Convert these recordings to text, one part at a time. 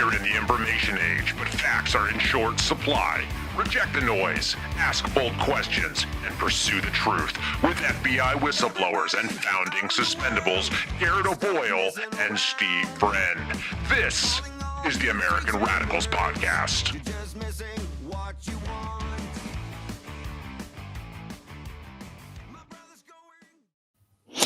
We're in the information age, but facts are in short supply. Reject the noise, ask bold questions, and pursue the truth with FBI whistleblowers and founding suspendables Garrett O'Boyle and Steve Friend. This is the American Radicals Podcast.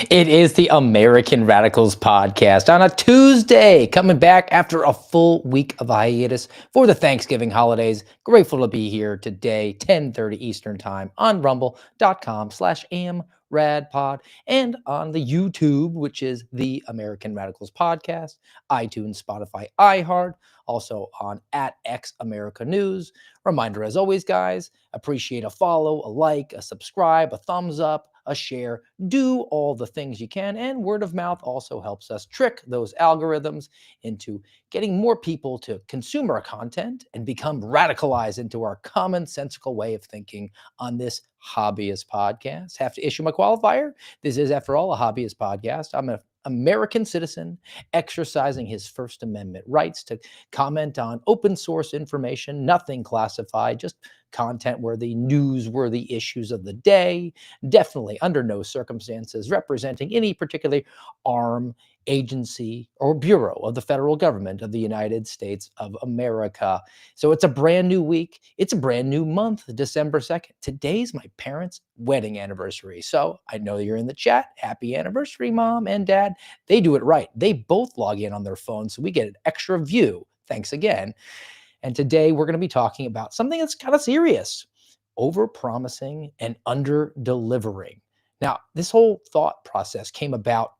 It is the American Radicals Podcast on a Tuesday, coming back after a full week of hiatus for the Thanksgiving holidays. Grateful to be here today, 10:30 Eastern Time on rumble.com/amradpod and on the YouTube, which is the American Radicals Podcast, iTunes, Spotify, iHeart, also on @XAmericaNews. Reminder, as always, guys, appreciate a follow, a like, a subscribe, a thumbs up, a share, do all the things you can, and word of mouth also helps us trick those algorithms into getting more people to consume our content and become radicalized into our commonsensical way of thinking on this hobbyist podcast. Have to issue my qualifier. This is, after all, a hobbyist podcast. I'm an American citizen exercising his First Amendment rights to comment on open source information, nothing classified, just content-worthy, newsworthy issues of the day, definitely under no circumstances representing any particular arm, agency, or bureau of the federal government of the United States of America. So it's a brand new week. It's a brand new month, December 2nd. Today's my parents' wedding anniversary. So I know you're in the chat. Happy anniversary, Mom and Dad. They do it right. They both log in on their phone, so we get an extra view. Thanks again. And today we're going to be talking about something that's kind of serious: overpromising and under-delivering. Now, this whole thought process came about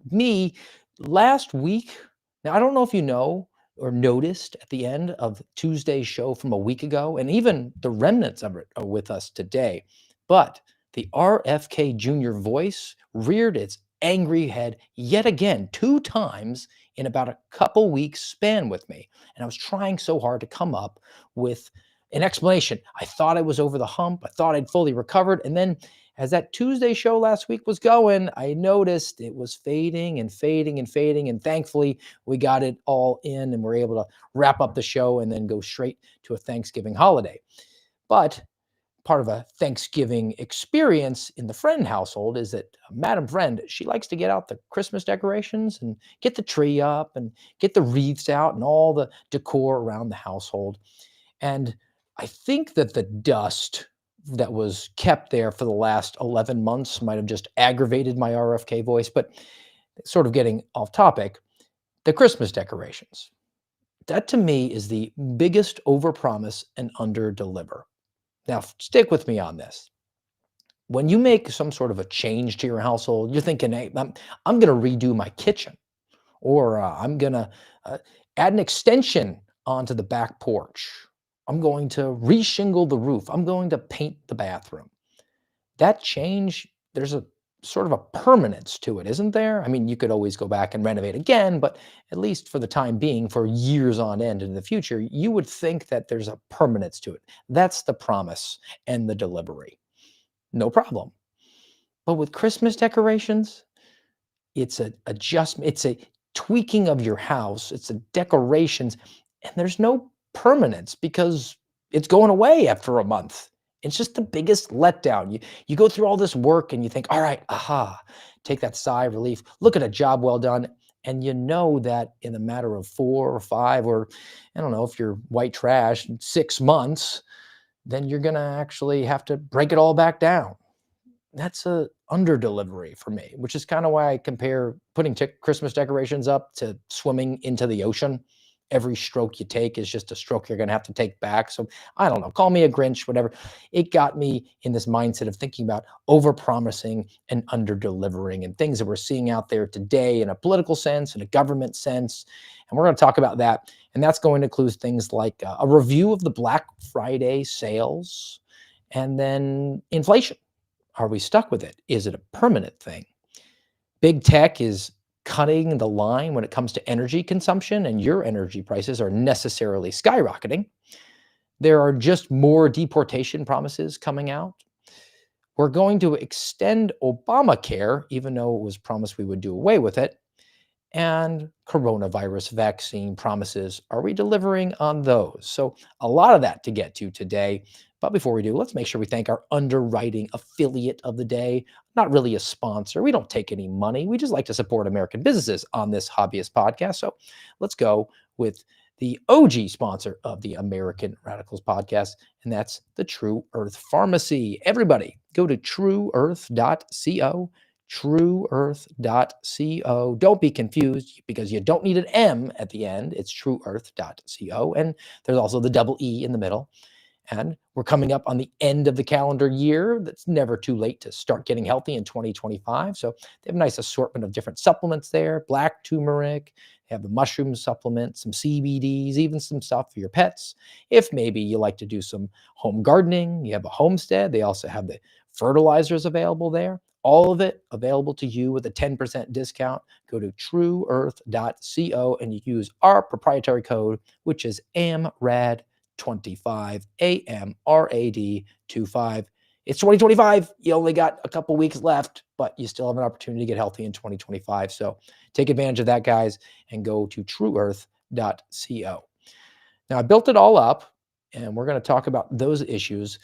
me last week. Now, I don't know if you know or noticed at the end of Tuesday's show from a week ago, and even the remnants of it are with us today, but the RFK Jr. voice reared its angry head yet again 2 times in about a couple weeks span with me. And I was trying so hard to come up with an explanation. I thought I was over the hump. I thought I'd fully recovered. And then as that Tuesday show last week was going, I noticed it was fading and fading and fading. And thankfully, we got it all in and we're able to wrap up the show and then go straight to a Thanksgiving holiday. But part of a Thanksgiving experience in the Friend household is that Madam Friend, she likes to get out the Christmas decorations and get the tree up and get the wreaths out and all the decor around the household. And I think that the dust that was kept there for the last 11 months might have just aggravated my RFK voice, but sort of getting off topic, the Christmas decorations. That to me is the biggest overpromise and underdeliver. Now, stick with me on this. When you make some sort of a change to your household, you're thinking, hey, I'm going to redo my kitchen, or I'm going to add an extension onto the back porch. I'm going to reshingle the roof. I'm going to paint the bathroom. That change, there's a sort of a permanence to it, isn't there? I mean, you could always go back and renovate again, but at least for the time being, for years on end in the future, you would think that there's a permanence to it. That's the promise and the delivery. No problem. But with Christmas decorations, it's an adjustment, it's a tweaking of your house, it's a decorations, and there's no permanence because it's going away after a month. It's just the biggest letdown. You go through all this work and you think, all right, take that sigh of relief, look at a job well done. And you know that in a matter of 4 or 5, or I don't know, if you're white trash, 6 months, then you're going to actually have to break it all back down. That's a under delivery for me, which is kind of why I compare putting Christmas decorations up to swimming into the ocean. Every stroke you take is just a stroke you're going to have to take back. So I don't know, call me a Grinch, whatever. It got me in this mindset of thinking about overpromising and under-delivering and things that we're seeing out there today in a political sense, in a government sense. And we're going to talk about that. And that's going to include things like a review of the Black Friday sales and then inflation. Are we stuck with it? Is it a permanent thing? Big tech is cutting the line when it comes to energy consumption, and your energy prices are necessarily skyrocketing. There are just more deportation promises coming out. We're going to extend Obamacare, even though it was promised we would do away with it. and coronavirus vaccine promises. Are we delivering on those? So, a lot of that to get to today. But before we do, let's make sure we thank our underwriting affiliate of the day. Not really a sponsor. We don't take any money. We just like to support American businesses on this hobbyist podcast. So, let's go with the OG sponsor of the American Radicals podcast, and that's the True Earth Pharmacy. Everybody, go to trueearth.co, trueearth.co. Don't be confused because you don't need an M at the end. It's trueearth.co. And there's also the double E in the middle. And we're coming up on the end of the calendar year. That's never too late to start getting healthy in 2025. So they have a nice assortment of different supplements there, black turmeric. They have the mushroom supplement, some CBDs, even some stuff for your pets. If maybe you like to do some home gardening, you have a homestead, they also have the fertilizers available there. All of it available to you with a 10% discount. Go to trueearth.co and you use our proprietary code, which is AMRAD25, AMRAD25. It's 2025. You only got a couple weeks left, but you still have an opportunity to get healthy in 2025. So take advantage of that, guys, and go to trueearth.co. Now, I built it all up, and we're going to talk about those issues,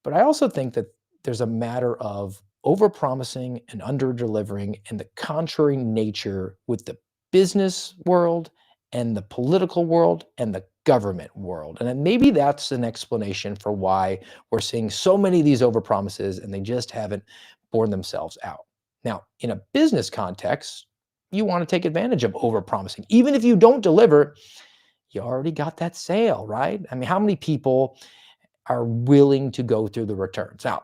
but I also think that there's a matter of overpromising and under-delivering and the contrary nature with the business world and the political world and the government world. And then maybe that's an explanation for why we're seeing so many of these overpromises and they just haven't borne themselves out. Now, in a business context, you want to take advantage of overpromising. Even if you don't deliver, you already got that sale, right? I mean, how many people are willing to go through the returns? Now,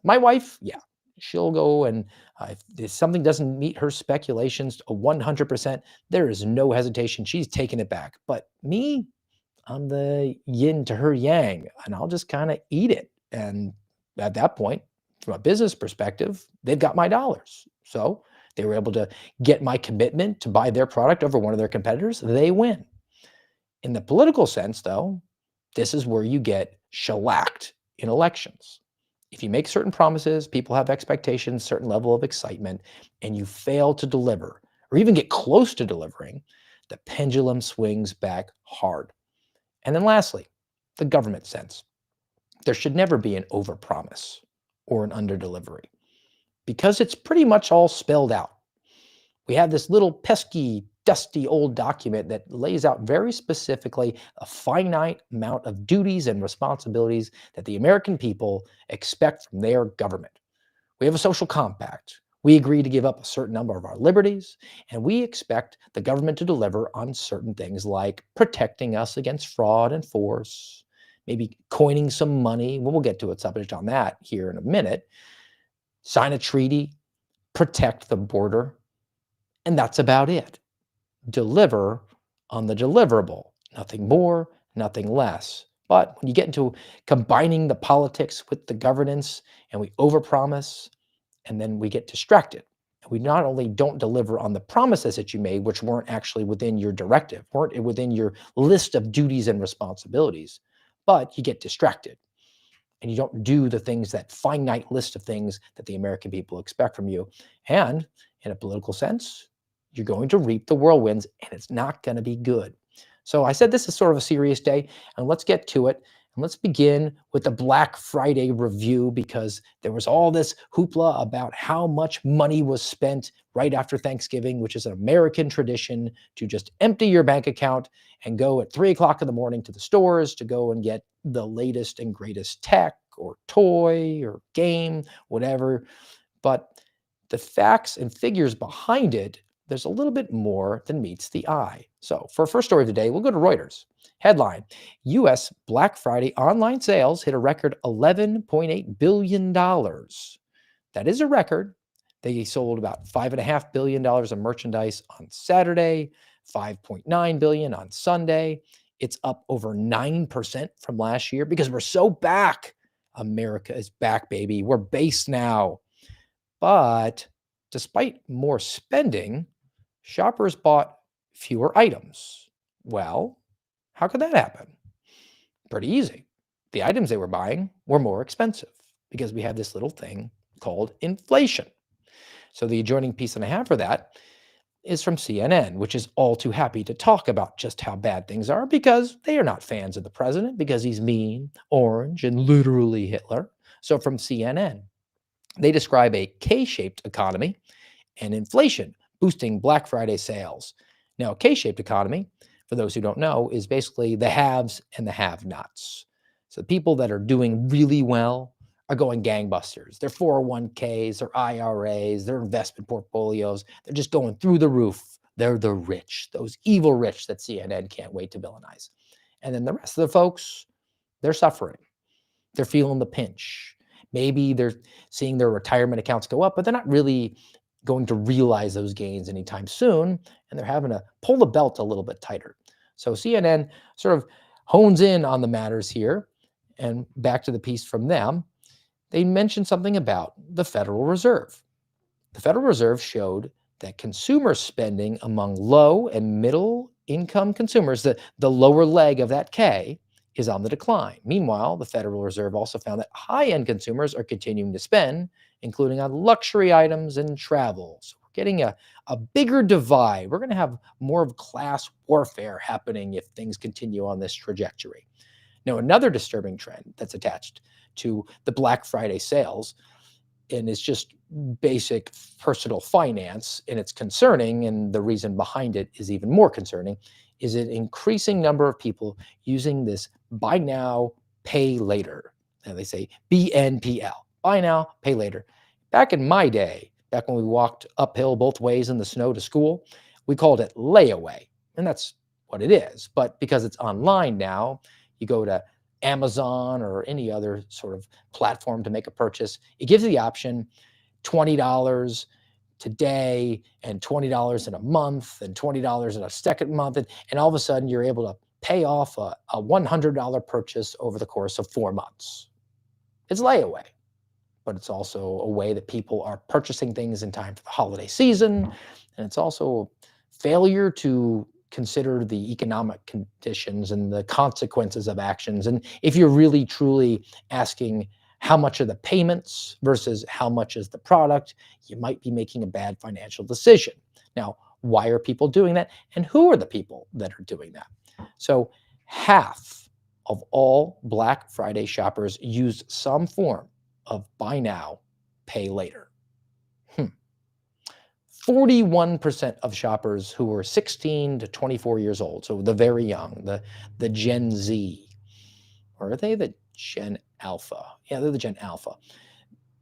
my wife, yeah, she'll go and if something doesn't meet her speculations 100%, there is no hesitation. She's taking it back. But me, I'm the yin to her yang, and I'll just kind of eat it. And at that point, from a business perspective, they've got my dollars. So they were able to get my commitment to buy their product over one of their competitors. They win. In the political sense, though, this is where you get shellacked in elections. If you make certain promises, people have expectations, certain level of excitement, and you fail to deliver or even get close to delivering, the pendulum swings back hard. And then lastly, the government sense. There should never be an overpromise or an underdelivery because it's pretty much all spelled out. We have this little pesky, dusty old document that lays out very specifically a finite amount of duties and responsibilities that the American people expect from their government. We have a social compact. We agree to give up a certain number of our liberties, and we expect the government to deliver on certain things like protecting us against fraud and force, maybe coining some money. We'll get to a subject on that here in a minute. Sign a treaty, protect the border, and that's about it. Deliver on the deliverable. Nothing more, nothing less. But when you get into combining the politics with the governance and we overpromise and then we get distracted, and we not only don't deliver on the promises that you made, which weren't actually within your directive, weren't within your list of duties and responsibilities, but you get distracted and you don't do the things, that finite list of things that the American people expect from you. And in a political sense, you're going to reap the whirlwinds and it's not going to be good. So I said this is sort of a serious day, and let's get to it. And let's begin with the Black Friday review because there was all this hoopla about how much money was spent right after Thanksgiving, which is an American tradition to just empty your bank account and go at 3 o'clock in the morning to the stores to go and get the latest and greatest tech or toy or game, whatever. But the facts and figures behind it, there's a little bit more than meets the eye. So for our first story of the day, we'll go to Reuters. Headline, U.S. Black Friday online sales hit a record $11.8 billion. That is a record. They sold about $5.5 billion of merchandise on Saturday, $5.9 billion on Sunday. It's up over 9% from last year because we're so back. America is back, baby. We're base now. But despite more spending, shoppers bought fewer items. Well, how could that happen? Pretty easy. The items they were buying were more expensive because we have this little thing called inflation. So the adjoining piece and a half for that, is from CNN, which is all too happy to talk about just how bad things are because they are not fans of the president because he's mean, orange, and literally Hitler. So from CNN, they describe a K-shaped economy and inflation boosting Black Friday sales. Now, a K-shaped economy, for those who don't know, is basically the haves and the have-nots. So the people that are doing really well are going gangbusters. Their 401ks, their IRAs, their investment portfolios, they're just going through the roof. They're the rich, those evil rich that CNN can't wait to villainize. And then the rest of the folks, they're suffering. They're feeling the pinch. Maybe they're seeing their retirement accounts go up, but they're not really going to realize those gains anytime soon, and they're having to pull the belt a little bit tighter. So CNN sort of hones in on the matters here, and back to the piece from them, they mentioned something about the Federal Reserve. The Federal Reserve showed that consumer spending among low and middle income consumers, the lower leg of that K, is on the decline. Meanwhile, the Federal Reserve also found that high end consumers are continuing to spend, including on luxury items and travel. So we're getting a bigger divide. We're going to have more of class warfare happening if things continue on this trajectory. Now, another disturbing trend that's attached to the Black Friday sales, and it's just basic personal finance, and it's concerning, and the reason behind it is even more concerning, is an increasing number of people using this buy now, pay later. And they say BNPL, buy now, pay later. Back in my day, back when we walked uphill both ways in the snow to school, we called it layaway, and that's what it is. But because it's online now, you go to Amazon or any other sort of platform to make a purchase, it gives you the option $20 today and $20 in a month and $20 in a second month. And all of a sudden, you're able to pay off a $100 purchase over the course of 4 months. It's layaway, but it's also a way that people are purchasing things in time for the holiday season. And it's also a failure to consider the economic conditions and the consequences of actions. And if you're really truly asking how much are the payments versus how much is the product, you might be making a bad financial decision. Now, why are people doing that? And who are the people that are doing that? So, half of all Black Friday shoppers used some form of buy now, pay later. 41% of shoppers who were 16 to 24 years old, so the very young, the Gen Z, or are they the Gen Alpha? Yeah, they're the Gen Alpha.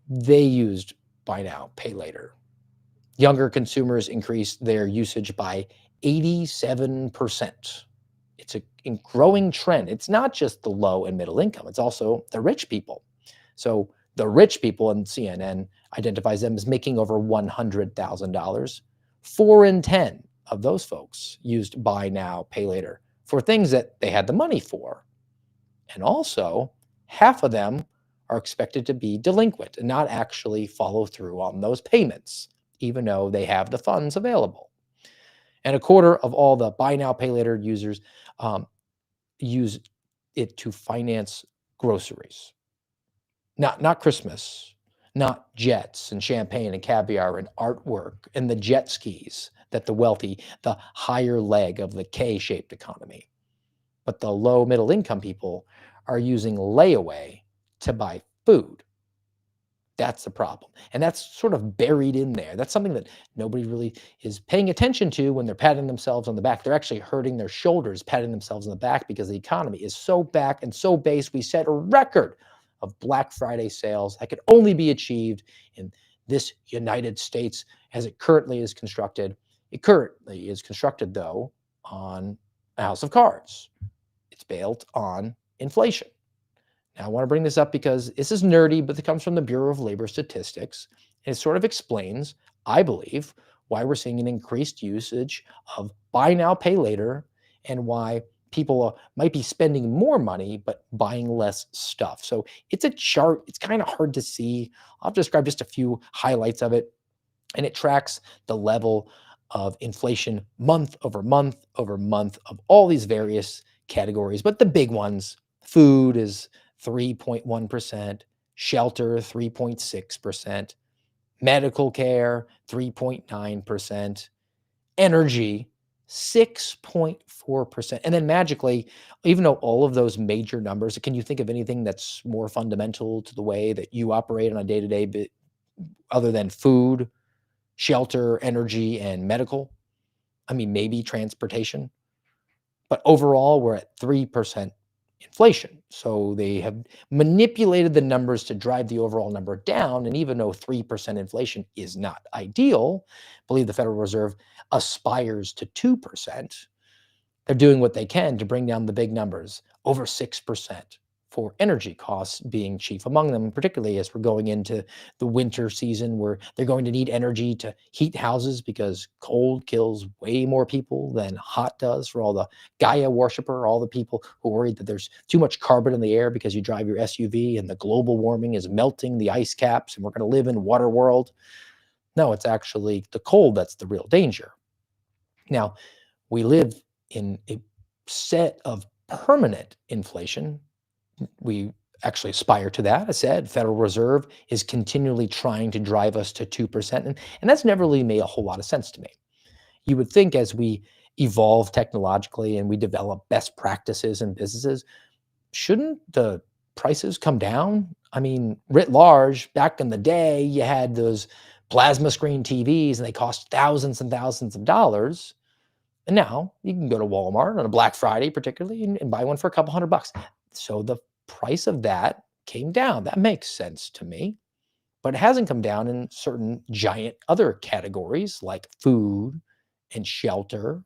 They used buy now, pay later. Younger consumers increased their usage by 87%. It's a growing trend. It's not just the low and middle income, it's also the rich people. So the rich people, and CNN identifies them as making over $100,000. 4 in 10 of those folks used buy now, pay later for things that they had the money for. And also, half of them are expected to be delinquent and not actually follow through on those payments, even though they have the funds available. And a quarter of all the buy now, pay later users use it to finance groceries. Not Christmas, not jets and champagne and caviar and artwork and the jet skis that the wealthy, the higher leg of the K-shaped economy. But the low middle income people are using layaway to buy food. That's the problem. And that's sort of buried in there. That's something that nobody really is paying attention to when they're patting themselves on the back. They're actually hurting their shoulders, patting themselves on the back because the economy is so back and so base. We set a record of Black Friday sales that could only be achieved in this United States as it currently is constructed. It currently is constructed, though, on a house of cards. It's built on inflation. Now, I want to bring this up because this is nerdy, but it comes from the Bureau of Labor Statistics. And it sort of explains, I believe, why we're seeing an increased usage of buy now, pay later, and why people might be spending more money, but buying less stuff. So it's a chart. It's kind of hard to see. I'll describe just a few highlights of it. And it tracks the level of inflation month over month over month of all these various categories. But the big ones, food is 3.1%, shelter 3.6%, medical care 3.9%, Energy, 6.4%. And then magically, even though all of those major numbers, can you think of anything that's more fundamental to the way that you operate on a day-to-day other than food, shelter, energy, and medical? I mean, maybe transportation. But overall, we're at 3% inflation. So they have manipulated the numbers to drive the overall number down. And even though 3% inflation is not ideal, I believe the Federal Reserve aspires to 2%. They're doing what they can to bring down the big numbers, over 6% for energy costs being chief among them, particularly as we're going into the winter season where they're going to need energy to heat houses because cold kills way more people than hot does for all the Gaia worshiper, all the people who are worried that there's too much carbon in the air because you drive your SUV and the global warming is melting the ice caps and we're going to live in water world. No, it's actually the cold that's the real danger. Now, we live in a set of permanent inflation. We actually aspire to that. I said Federal Reserve is continually trying to drive us to 2%. And that's never really made a whole lot of sense to me. You would think as we evolve technologically and we develop best practices in businesses, shouldn't the prices come down? I mean, writ large, back in the day, you had those plasma screen TVs and they cost thousands and thousands of dollars. And now you can go to Walmart on a Black Friday, particularly, and buy one for a couple $100. So the price of that came down. That makes sense to me. But it hasn't come down in certain giant other categories like food and shelter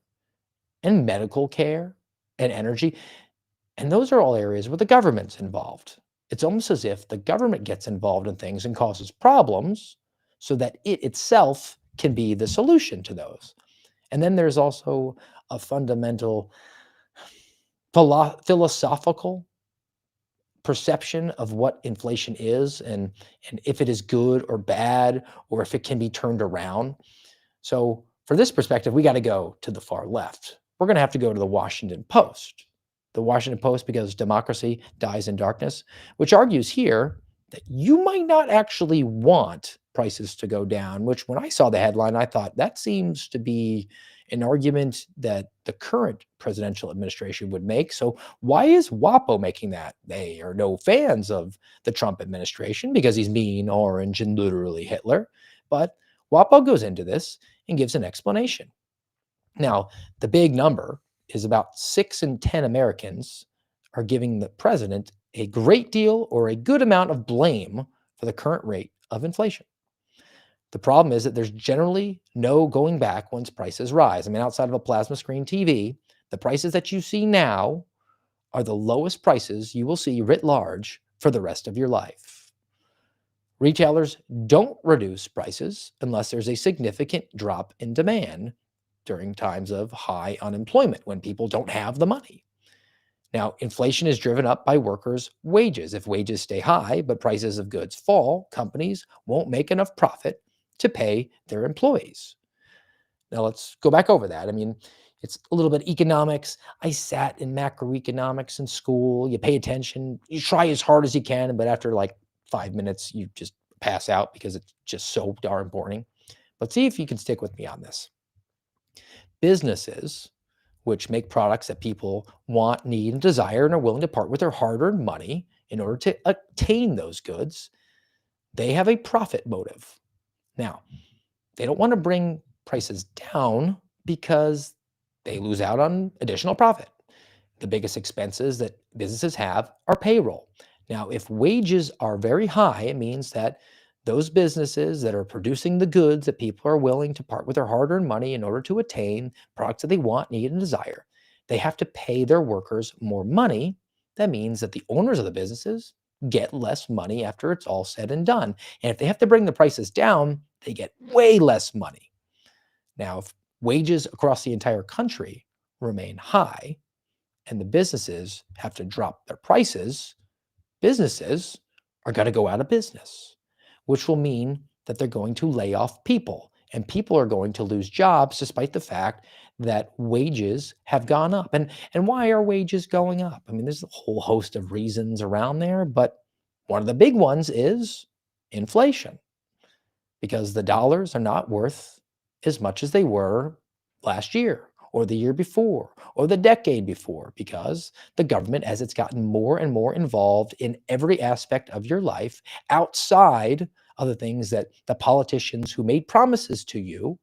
and medical care and energy. And those are all areas where the government's involved. It's almost as if the government gets involved in things and causes problems so that it itself can be the solution to those. And then there's also a fundamental philosophical perception of what inflation is and if it is good or bad or if it can be turned around. So for this perspective, we got to go to the far left. We're going to have to go to the Washington Post. The Washington Post, because democracy dies in darkness, which argues here that you might not actually want prices to go down, which when I saw the headline, I thought that seems to be an argument that the current presidential administration would make. So why is WAPO making that? They are no fans of the Trump administration because he's mean, orange, and literally Hitler. But WAPO goes into this and gives an explanation. Now, the big number is about 6 in 10 Americans are giving the president a great deal or a good amount of blame for the current rate of inflation. The problem is that there's generally no going back once prices rise. I mean, outside of a plasma screen TV, the prices that you see now are the lowest prices you will see writ large for the rest of your life. Retailers don't reduce prices unless there's a significant drop in demand during times of high unemployment when people don't have the money. Now, inflation is driven up by workers' wages. If wages stay high, but prices of goods fall, companies won't make enough profit to pay their employees. Now, let's go back over that. I mean, it's a little bit economics. I sat in macroeconomics in school. You pay attention, you try as hard as you can, but after like 5 minutes, you just pass out because it's just so darn boring. But see if you can stick with me on this. Businesses, which make products that people want, need, and desire, and are willing to part with their hard-earned money in order to obtain those goods, they have a profit motive. Now, they don't want to bring prices down because they lose out on additional profit. The biggest expenses that businesses have are payroll. Now, if wages are very high, it means that those businesses that are producing the goods that people are willing to part with their hard-earned money in order to attain products that they want, need, and desire, they have to pay their workers more money. That means that the owners of the businesses get less money after it's all said and done. And if they have to bring the prices down, they get way less money. Now, if wages across the entire country remain high and the businesses have to drop their prices, businesses are going to go out of business, which will mean that they're going to lay off people. And people are going to lose jobs despite the fact that wages have gone up. And why are wages going up? I mean, there's a whole host of reasons around there, but one of the big ones is inflation, because the dollars are not worth as much as they were last year or the year before or the decade before, because the government, as it's gotten more and more involved in every aspect of your life outside of the things that the politicians who made promises to you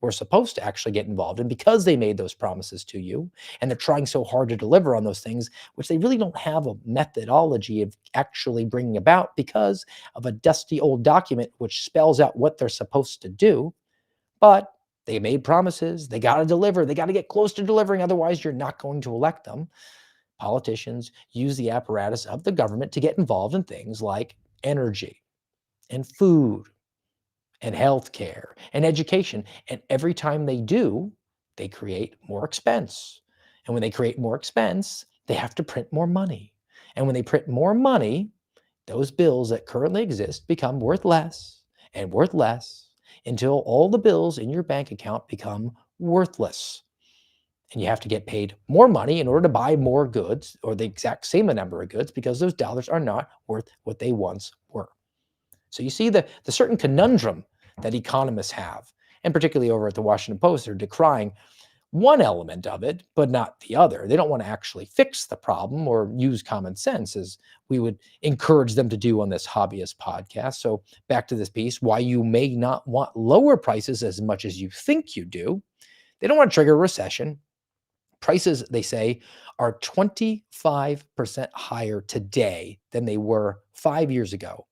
were supposed to actually get involved in, because they made those promises to you and they're trying so hard to deliver on those things, which they really don't have a methodology of actually bringing about because of a dusty old document which spells out what they're supposed to do. But they made promises. They got to deliver. They got to get close to delivering. Otherwise, you're not going to elect them. Politicians use the apparatus of the government to get involved in things like energy and food and healthcare and education. And every time they do, they create more expense. And when they create more expense, they have to print more money. And when they print more money, those bills that currently exist become worth less and worth less until all the bills in your bank account become worthless. And you have to get paid more money in order to buy more goods or the exact same number of goods, because those dollars are not worth what they once were. So you see the certain conundrum that economists have, and particularly over at the Washington Post, they're decrying one element of it, but not the other. They don't want to actually fix the problem or use common sense, as we would encourage them to do on this hobbyist podcast. So back to this piece, why you may not want lower prices as much as you think you do. They don't want to trigger a recession. Prices, they say, are 25% higher today than they were 5 years ago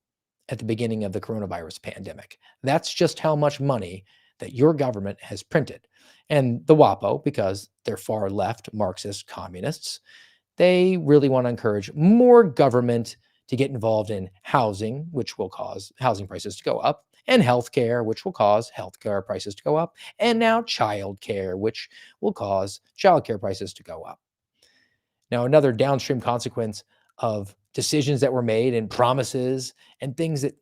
at the beginning of the coronavirus pandemic. That's just how much money that your government has printed. And the WAPO, because they're far left Marxist communists, they really want to encourage more government to get involved in housing, which will cause housing prices to go up, and healthcare, which will cause healthcare prices to go up, and now childcare, which will cause childcare prices to go up. Now, another downstream consequence of decisions that were made and promises and things that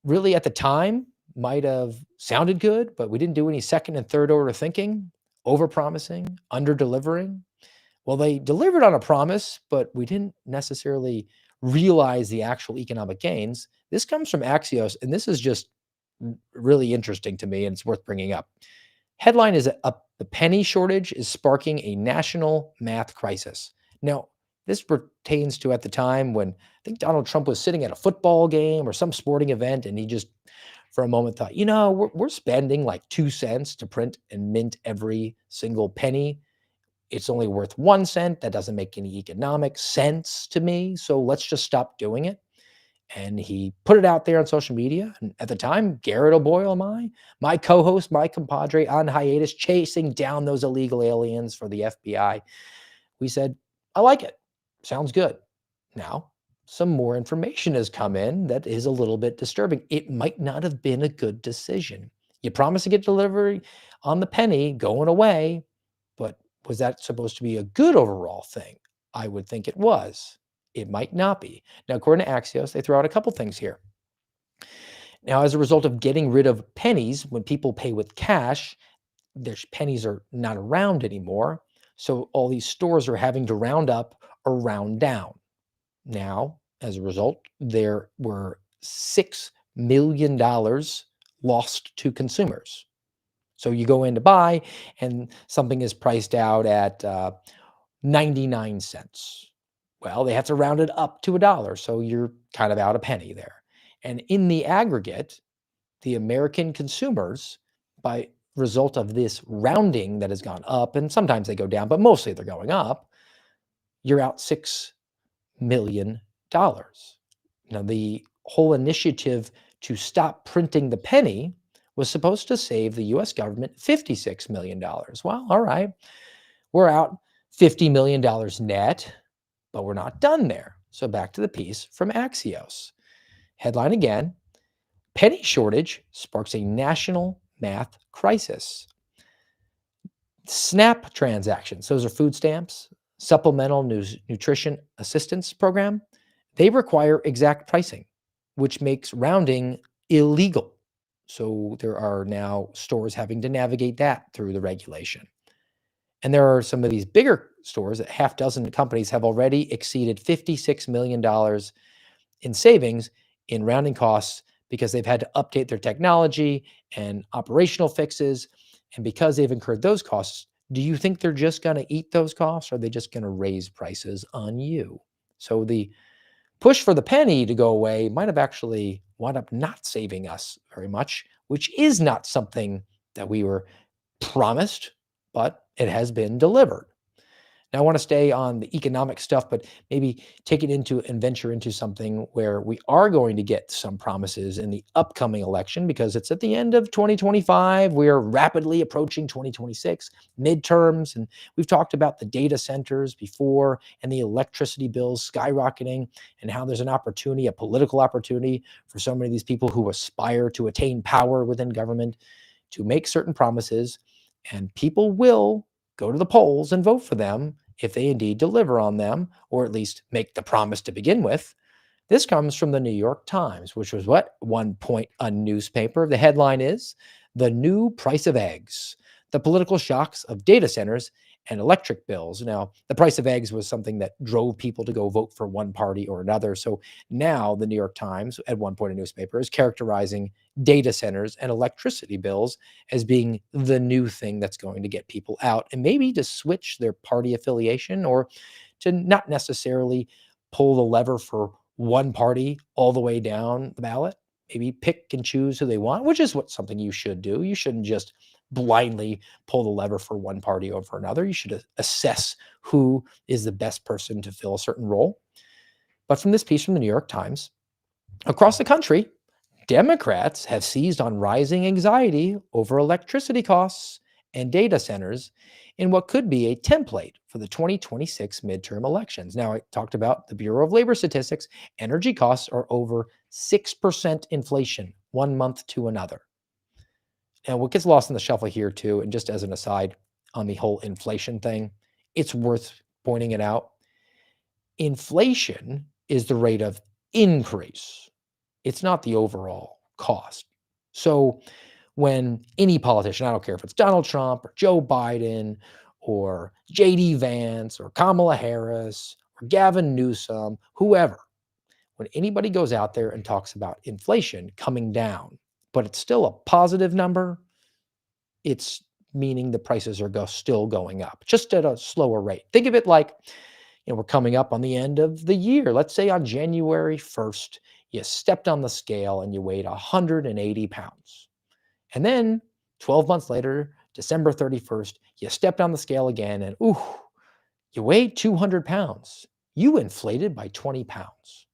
really at the time might have sounded good, but we didn't do any second and third order thinking, overpromising, under-delivering. Well, they delivered on a promise, but we didn't necessarily realize the actual economic gains. This comes from Axios, and this is just really interesting to me, and it's worth bringing up. Headline is the penny shortage is sparking a national math crisis. Now, this pertains to at the time when I think Donald Trump was sitting at a football game or some sporting event, and he just for a moment thought, we're spending like 2 cents to print and mint every single penny. It's only worth 1 cent. That doesn't make any economic sense to me. So let's just stop doing it. And he put it out there on social media. And at the time, Garrett O'Boyle, my co-host, my compadre on hiatus, chasing down those illegal aliens for the FBI. We said, I like it. Sounds good. Now, some more information has come in that is a little bit disturbing. It might not have been a good decision. You promised to get delivery on the penny going away, but was that supposed to be a good overall thing? I would think it was. It might not be. Now, according to Axios, they throw out a couple things here. Now, as a result of getting rid of pennies, when people pay with cash, their pennies are not around anymore. So all these stores are having to round up or round down. Now, as a result, there were $6 million lost to consumers. So you go in to buy, and something is priced out at 99 cents. Well, they have to round it up to $1, so you're kind of out a penny there. And in the aggregate, the American consumers, by result of this rounding that has gone up, and sometimes they go down, but mostly they're going up, you're out $6 million. Now, the whole initiative to stop printing the penny was supposed to save the US government $56 million. Well, all right, we're out $50 million net, but we're not done there. So back to the piece from Axios. Headline again, penny shortage sparks a national math crisis. SNAP transactions, those are food stamps, supplemental nutrition assistance program, they require exact pricing, which makes rounding illegal. So there are now stores having to navigate that through the regulation. And there are some of these bigger stores, a half dozen companies have already exceeded $56 million in savings in rounding costs because they've had to update their technology and operational fixes. And because they've incurred those costs, do you think they're just going to eat those costs, or are they just going to raise prices on you? So the push for the penny to go away might have actually wound up not saving us very much, which is not something that we were promised, but it has been delivered. Now, I want to stay on the economic stuff, but maybe take it into and venture into something where we are going to get some promises in the upcoming election, because it's at the end of 2025. We are rapidly approaching 2026 midterms. And we've talked about the data centers before and the electricity bills skyrocketing, and how there's an opportunity, a political opportunity for so many of these people who aspire to attain power within government to make certain promises. And people will go to the polls and vote for them if they indeed deliver on them, or at least make the promise to begin with. This comes from the New York Times, which was what? One point a newspaper. The headline is "The New Price of Eggs: The Political Shocks of Data Centers and Electric Bills." Now, the price of eggs was something that drove people to go vote for one party or another. So now the New York Times, at one point a newspaper, is characterizing data centers and electricity bills as being the new thing that's going to get people out, and maybe to switch their party affiliation, or to not necessarily pull the lever for one party all the way down the ballot. Maybe pick and choose who they want, which is what something you should do. You shouldn't just blindly pull the lever for one party over another. You should assess who is the best person to fill a certain role. But from this piece from the New York Times, across the country, Democrats have seized on rising anxiety over electricity costs and data centers in what could be a template for the 2026 midterm elections. Now, I talked about the Bureau of Labor Statistics. Energy costs are over 6% inflation one month to another. Now, what gets lost in the shuffle here, too, and just as an aside on the whole inflation thing, it's worth pointing it out. Inflation is the rate of increase, it's not the overall cost. So when any politician, I don't care if it's Donald Trump or Joe Biden or JD Vance or Kamala Harris or Gavin Newsom, whoever, when anybody goes out there and talks about inflation coming down, but it's still a positive number, it's meaning the prices are still going up, just at a slower rate. Think of it like, we're coming up on the end of the year. Let's say on January 1st, you stepped on the scale and you weighed 180 pounds. And then 12 months later, December 31st, you stepped on the scale again and you weighed 200 pounds. You inflated by 20 pounds.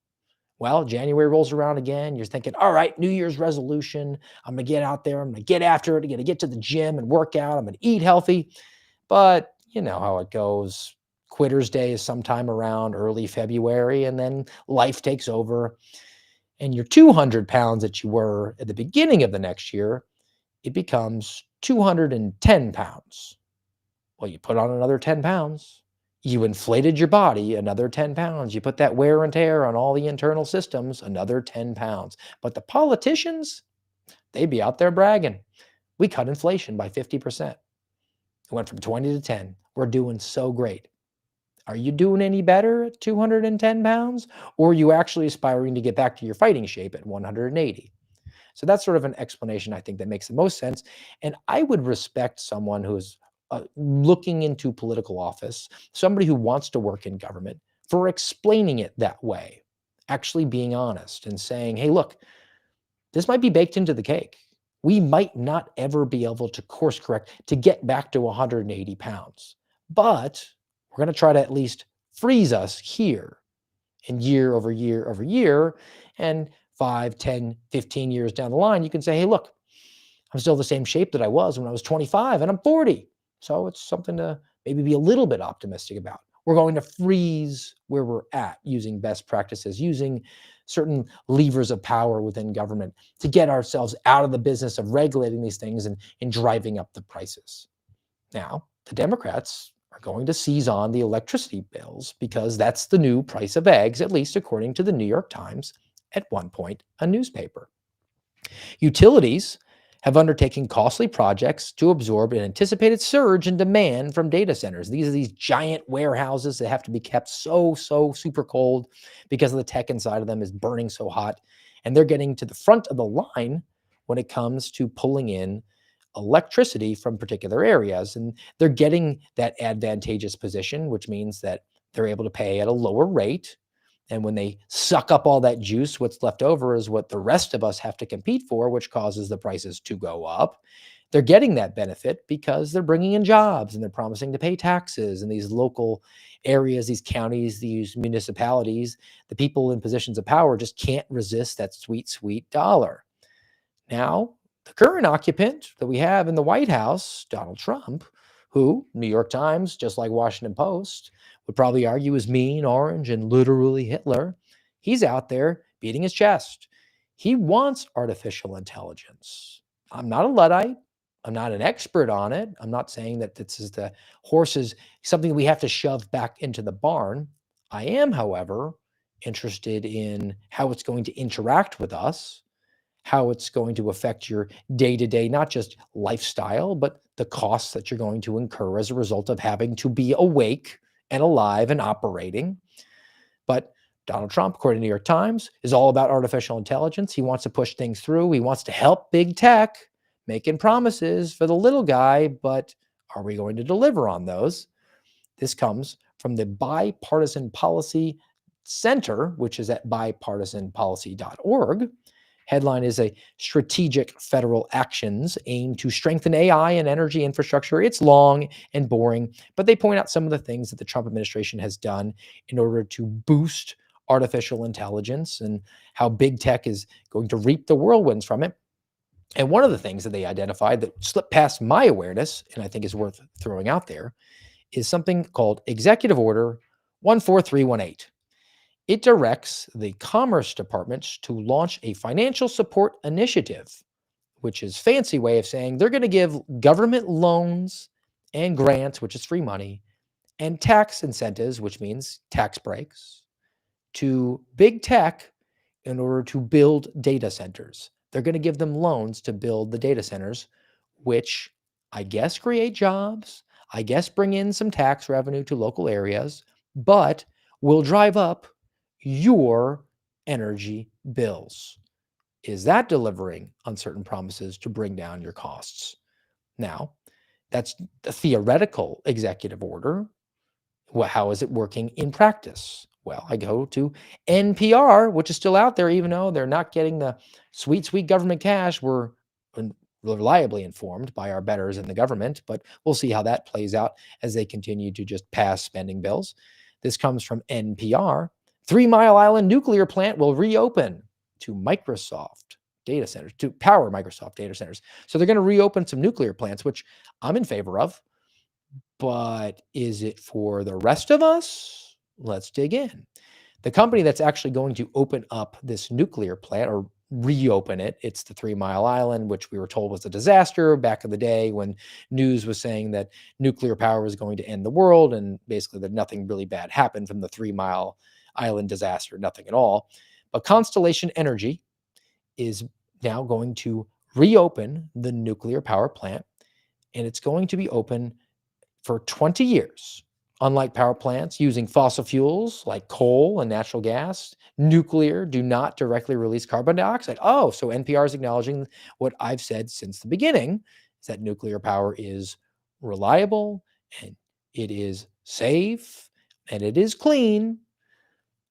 Well, January rolls around again. You're thinking, all right, New Year's resolution. I'm going to get out there. I'm going to get after it. I'm going to get to the gym and work out. I'm going to eat healthy. But you know how it goes. Quitter's Day is sometime around early February, and then life takes over. And your 200 pounds that you were at the beginning of the next year, it becomes 210 pounds. Well, you put on another 10 pounds. You inflated your body another 10 pounds. You put that wear and tear on all the internal systems, another 10 pounds. But the politicians, they'd be out there bragging. We cut inflation by 50%. It went from 20 to 10. We're doing so great. Are you doing any better at 210 pounds? Or are you actually aspiring to get back to your fighting shape at 180? So that's sort of an explanation I think that makes the most sense. And I would respect someone who's looking into political office, somebody who wants to work in government, for explaining it that way, actually being honest and saying, hey, look, this might be baked into the cake. We might not ever be able to course correct to get back to 180 pounds, but we're going to try to at least freeze us here. And year over year over year, and 5, 10, 15 years down the line, you can say, hey, look, I'm still the same shape that I was when I was 25 and I'm 40. So it's something to maybe be a little bit optimistic about. We're going to freeze where we're at using best practices, using certain levers of power within government to get ourselves out of the business of regulating these things and driving up the prices. Now, the Democrats are going to seize on the electricity bills because that's the new price of eggs, at least according to the New York Times, at one point a newspaper. Utilities have undertaken costly projects to absorb an anticipated surge in demand from data centers. These are these giant warehouses that have to be kept so super cold because of the tech inside of them is burning so hot. And they're getting to the front of the line when it comes to pulling in electricity from particular areas. And they're getting that advantageous position, which means that they're able to pay at a lower rate. And when they suck up all that juice, what's left over is what the rest of us have to compete for, which causes the prices to go up. They're getting that benefit because they're bringing in jobs and they're promising to pay taxes in these local areas, these counties, these municipalities. The people in positions of power just can't resist that sweet, sweet dollar. Now, the current occupant that we have in the White House, Donald Trump, who New York Times, just like Washington Post, would probably argue is mean, orange, and literally Hitler, he's out there beating his chest. He wants artificial intelligence. I'm not a Luddite. I'm not an expert on it. I'm not saying that this is the horses, something we have to shove back into the barn. I am, however, interested in how it's going to interact with us, how it's going to affect your day-to-day, not just lifestyle, but the costs that you're going to incur as a result of having to be awake and alive and operating. But Donald Trump, according to the New York Times, is all about artificial intelligence. He wants to push things through. He wants to help big tech, making promises for the little guy, but are we going to deliver on those? This comes from the Bipartisan Policy Center, which is at bipartisanpolicy.org. Headline is a strategic federal actions aimed to strengthen AI and energy infrastructure. It's long and boring, but they point out some of the things that the Trump administration has done in order to boost artificial intelligence and how big tech is going to reap the whirlwinds from it. And one of the things that they identified that slipped past my awareness, and I think is worth throwing out there, is something called Executive Order 14318. It directs the Commerce Department to launch a financial support initiative, which is a fancy way of saying they're going to give government loans and grants, which is free money, and tax incentives, which means tax breaks, to big tech in order to build data centers. They're going to give them loans to build the data centers, which I guess create jobs, I guess bring in some tax revenue to local areas, but will drive up your energy bills. Is that delivering on certain promises to bring down your costs? Now, that's a theoretical executive order. Well, how is it working in practice? Well, I go to NPR, which is still out there, even though they're not getting the sweet, sweet government cash. We're reliably informed by our betters in the government, but we'll see how that plays out as they continue to just pass spending bills. This comes from NPR. 3 Mile Island nuclear plant will reopen to Microsoft data centers, to power Microsoft data centers. So they're going to reopen some nuclear plants, which I'm in favor of. But is it for the rest of us? Let's dig in. The company that's actually going to open up this nuclear plant or reopen it, it's the 3 Mile Island, which we were told was a disaster back in the day when news was saying that nuclear power was going to end the world, and basically that nothing really bad happened from the 3 Mile Island disaster, nothing at all. But Constellation Energy is now going to reopen the nuclear power plant, and it's going to be open for 20 years. Unlike power plants using fossil fuels like coal and natural gas, nuclear do not directly release carbon dioxide. Oh, so NPR is acknowledging what I've said since the beginning, is that nuclear power is reliable and it is safe and it is clean.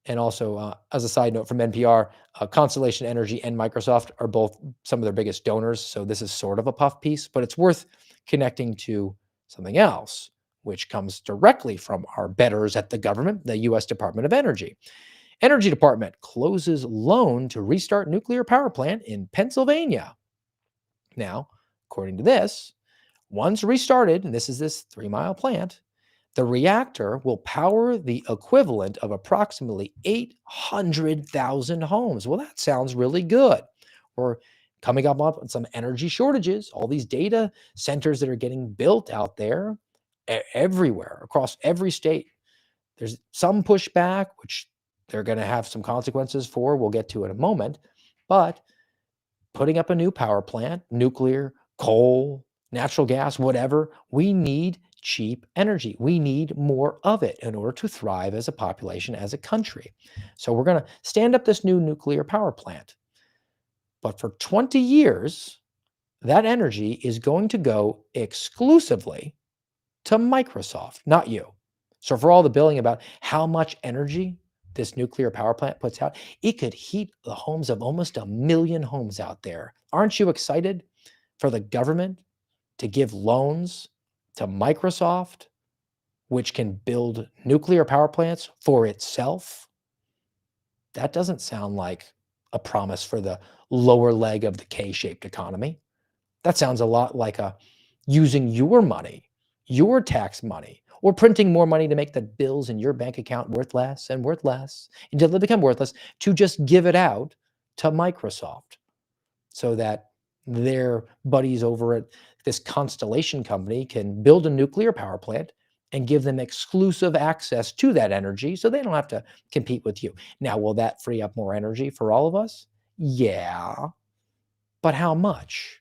And also, as a side note from NPR, Constellation Energy and Microsoft are both some of their biggest donors. So this is sort of a puff piece, but it's worth connecting to something else, which comes directly from our betters at the government, the U.S. Department of Energy. Energy Department closes loan to restart nuclear power plant in Pennsylvania. Now, according to this, once restarted, and this is this 3 Mile plant, the reactor will power the equivalent of approximately 800,000 homes. Well, that sounds really good. We're coming up on some energy shortages, all these data centers that are getting built out there everywhere, across every state. There's some pushback, which they're going to have some consequences for. We'll get to in a moment. But putting up a new power plant, nuclear, coal, natural gas, whatever, we need cheap energy. We need more of it in order to thrive as a population, as a country. So we're going to stand up this new nuclear power plant. But for 20 years, that energy is going to go exclusively to Microsoft, not you. So for all the billing about how much energy this nuclear power plant puts out, it could heat the homes of almost 1 million homes out there. Aren't you excited for the government to give loans to Microsoft, which can build nuclear power plants for itself? That doesn't sound like a promise for the lower leg of the K-shaped economy. That sounds a lot like using your money, your tax money, or printing more money to make the bills in your bank account worth less and worth less until they become worthless, to just give it out to Microsoft so that their buddies over at this Constellation company can build a nuclear power plant and give them exclusive access to that energy so they don't have to compete with you. Now, will that free up more energy for all of us? Yeah, but how much?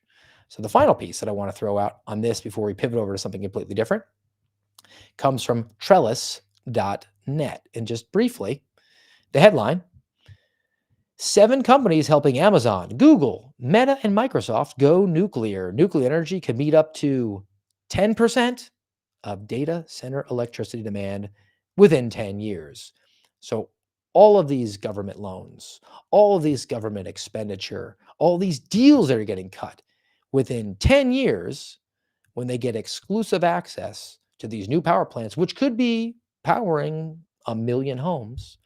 So the final piece that I want to throw out on this before we pivot over to something completely different comes from trellis.net. And just briefly, the headline: 7 companies helping Amazon, Google, Meta, and Microsoft go nuclear. Nuclear energy could meet up to 10% of data center electricity demand within 10 years. So all of these government loans, all of these government expenditure, all these deals that are getting cut within 10 years, when they get exclusive access to these new power plants, which could be powering 1 million homes,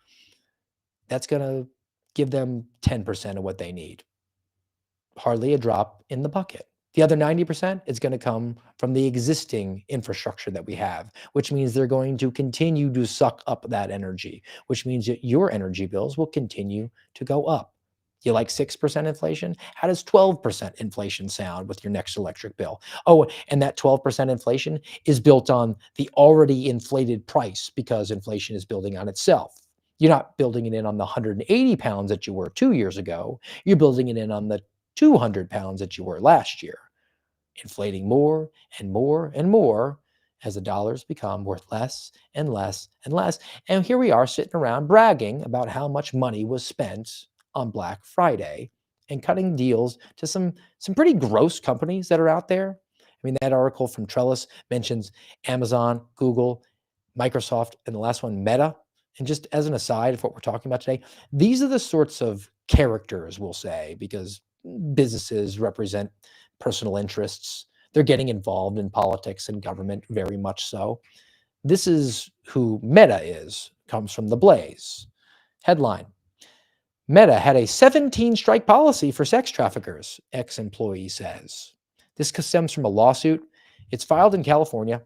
that's going to give them 10% of what they need. Hardly a drop in the bucket. The other 90% is going to come from the existing infrastructure that we have, which means they're going to continue to suck up that energy, which means that your energy bills will continue to go up. You like 6% inflation? How does 12% inflation sound with your next electric bill? Oh, and that 12% inflation is built on the already inflated price because inflation is building on itself. You're not building it in on the 180 pounds that you were 2 years ago. You're building it in on the 200 pounds that you were last year, inflating more and more and more as the dollars become worth less and less and less. And here we are sitting around bragging about how much money was spent on Black Friday and cutting deals to some pretty gross companies that are out there. I mean, that article from Trellis mentions Amazon, Google, Microsoft, and the last one, Meta. And just as an aside of what we're talking about today, these are the sorts of characters, we'll say, because businesses represent personal interests. They're getting involved in politics and government, very much so. This is who Meta is, comes from The Blaze. Headline: Meta had a 17 strike policy for sex traffickers, ex-employee says. This stems from a lawsuit. It's filed in California.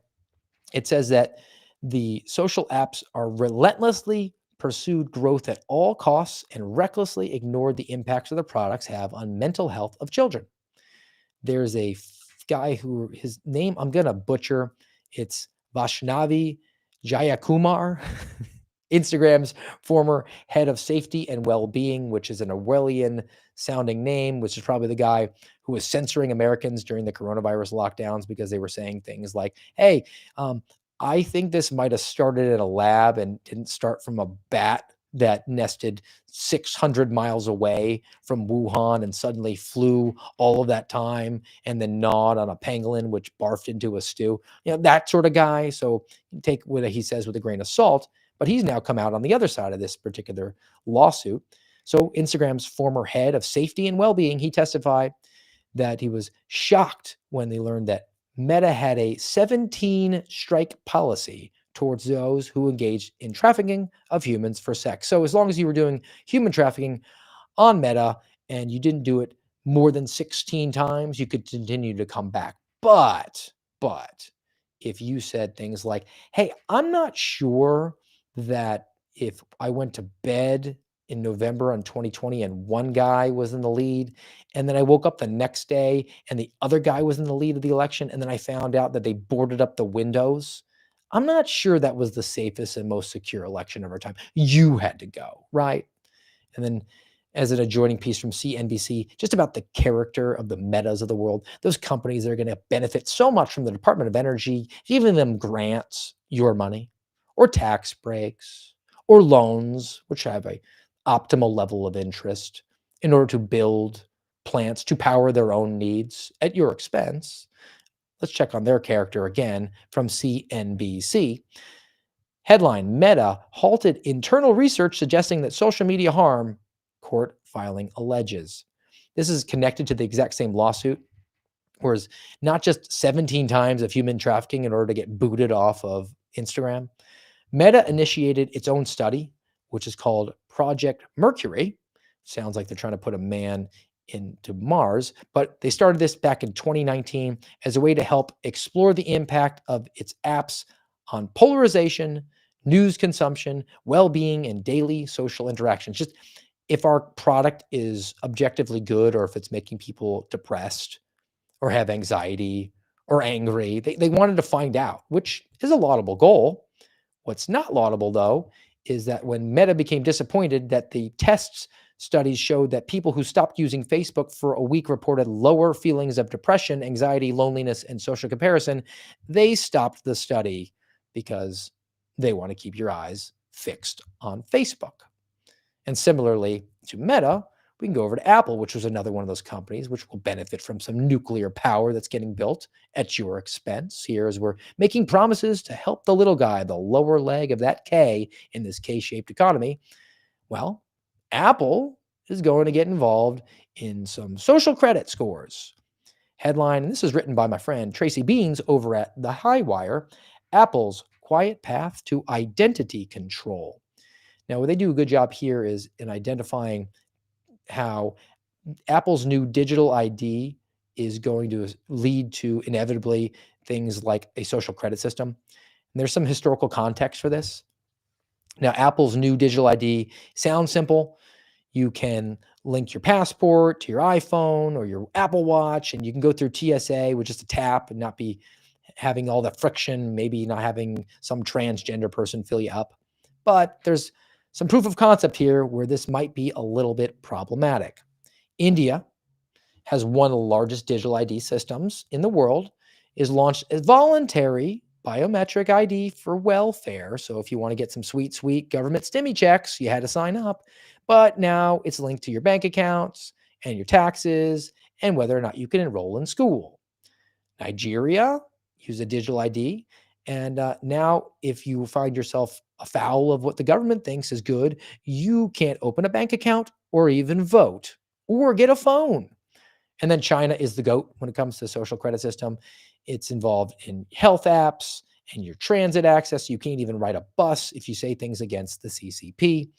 It says that the social apps are relentlessly pursued growth at all costs and recklessly ignored the impacts of the products have on mental health of children. There's a guy who, his name I'm going to butcher. It's Vaishnavi Jayakumar, Instagram's former head of safety and well-being, which is an Orwellian sounding name, which is probably the guy who was censoring Americans during the coronavirus lockdowns because they were saying things like, hey, I think this might have started at a lab and didn't start from a bat that nested 600 miles away from Wuhan and suddenly flew all of that time and then gnawed on a pangolin, which barfed into a stew. That sort of guy. So take what he says with a grain of salt, but he's now come out on the other side of this particular lawsuit. So Instagram's former head of safety and well-being, he testified that he was shocked when they learned that Meta had a 17 strike policy towards those who engaged in trafficking of humans for sex. So as long as you were doing human trafficking on Meta and you didn't do it more than 16 times, you could continue to come back. But if you said things like, hey, I'm not sure that if I went to bed in November on 2020 and one guy was in the lead, and then I woke up the next day and the other guy was in the lead of the election, and then I found out that they boarded up the windows, I'm not sure that was the safest and most secure election of our time. You had to go, right? And then as an adjoining piece from CNBC, just about the character of the Metas of the world, those companies that are going to benefit so much from the Department of Energy, giving them grants, your money, or tax breaks, or loans, which have a optimal level of interest in order to build plants to power their own needs at your expense. Let's check on their character again from CNBC. Headline: Meta halted internal research suggesting that social media harm, court filing alleges. This is connected to the exact same lawsuit, whereas not just 17 times of human trafficking in order to get booted off of Instagram. Meta initiated its own study, which is called Project Mercury. Sounds like they're trying to put a man into Mars, but they started this back in 2019 as a way to help explore the impact of its apps on polarization, news consumption, well-being, and daily social interactions. Just if our product is objectively good or if it's making people depressed or have anxiety or angry. They wanted to find out, which is a laudable goal. What's not laudable, though, is that when Meta became disappointed that the tests studies showed that people who stopped using Facebook for a week reported lower feelings of depression, anxiety, loneliness, and social comparison, they stopped the study because they want to keep your eyes fixed on Facebook. And similarly to Meta, we can go over to Apple, which was another one of those companies which will benefit from some nuclear power that's getting built at your expense. Here, as we're making promises to help the little guy, the lower leg of that K in this K-shaped economy. Well, Apple is going to get involved in some social credit scores. Headline, and this is written by my friend Tracy Beans over at The Highwire, Apple's quiet path to identity control. Now, what they do a good job here is in identifying how Apple's new digital ID is going to lead to inevitably things like a social credit system. And there's some historical context for this. Now, Apple's new digital ID sounds simple. You can link your passport to your iPhone or your Apple Watch, and you can go through TSA with just a tap and not be having all the friction, maybe not having some transgender person fill you up. But there's some proof of concept here where this might be a little bit problematic. India has one of the largest digital ID systems in the world, is launched as voluntary biometric ID for welfare. So if you want to get some sweet government stimmy checks, you had to sign up. But now it's linked to your bank accounts and your taxes and whether or not you can enroll in school. Nigeria use a digital ID. And now if you find yourself afoul of what the government thinks is good, you can't open a bank account or even vote or get a phone. And then China is the GOAT when it comes to social credit system. It's involved in health apps and your transit access. You can't even ride a bus if you say things against the CCP.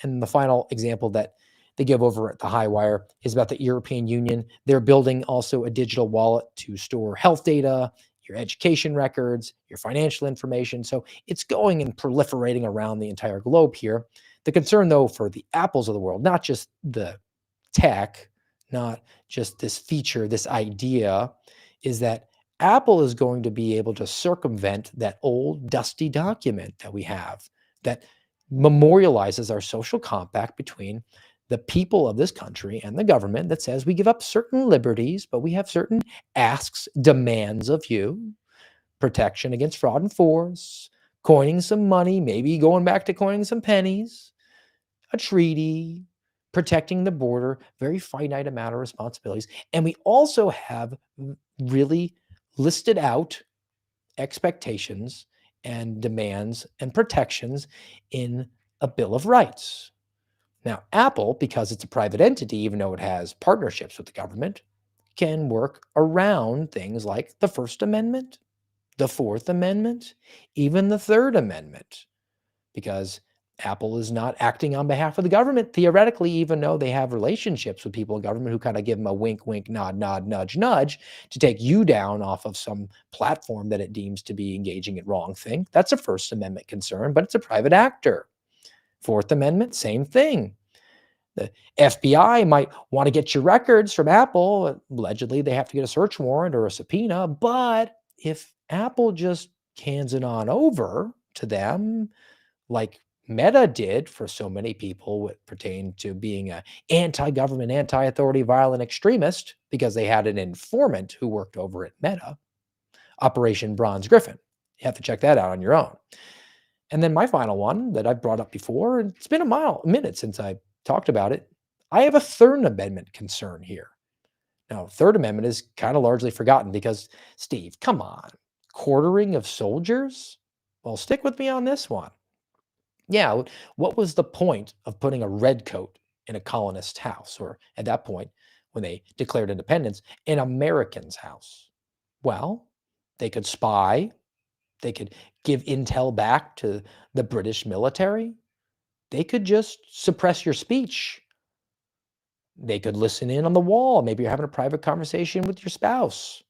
And the final example that they give over at the Highwire is about the European Union. They're building also a digital wallet to store health data, your education records, your financial information. So it's going and proliferating around the entire globe here. The concern, though, for the Apples of the world, not just the tech, not just this feature, this idea, is that Apple is going to be able to circumvent that old dusty document that we have that memorializes our social compact between the people of this country and the government that says we give up certain liberties, but we have certain asks, demands of you, protection against fraud and force, coining some money, maybe going back to coining some pennies, a treaty, protecting the border, very finite amount of responsibilities. And we also have really listed out expectations and demands and protections in a Bill of Rights. Now, Apple, because it's a private entity, even though it has partnerships with the government, can work around things like the First Amendment, the Fourth Amendment, even the Third Amendment, because Apple is not acting on behalf of the government, theoretically, even though they have relationships with people in government who kind of give them a wink, wink, nod, nod, nudge, nudge to take you down off of some platform that it deems to be engaging in wrong thing. That's a First Amendment concern, but it's a private actor. Fourth Amendment, same thing. The FBI might want to get your records from Apple. Allegedly, they have to get a search warrant or a subpoena. But if Apple just hands it on over to them, like Meta did for so many people what pertained to being an anti-government, anti-authority, violent extremist, because they had an informant who worked over at Meta, Operation Bronze Griffin. You have to check that out on your own. And then my final one that I've brought up before, and it's been a minute since I talked about it. I have a Third Amendment concern here. Now, Third Amendment is kind of largely forgotten because, Steve, come on, quartering of soldiers? Well, stick with me on this one. Yeah, what was the point of putting a red coat in a colonist's house, or at that point, when they declared independence, an American's house? Well, they could spy, they could give intel back to the British military, they could just suppress your speech. They could listen in on the wall. Maybe you're having a private conversation with your spouse.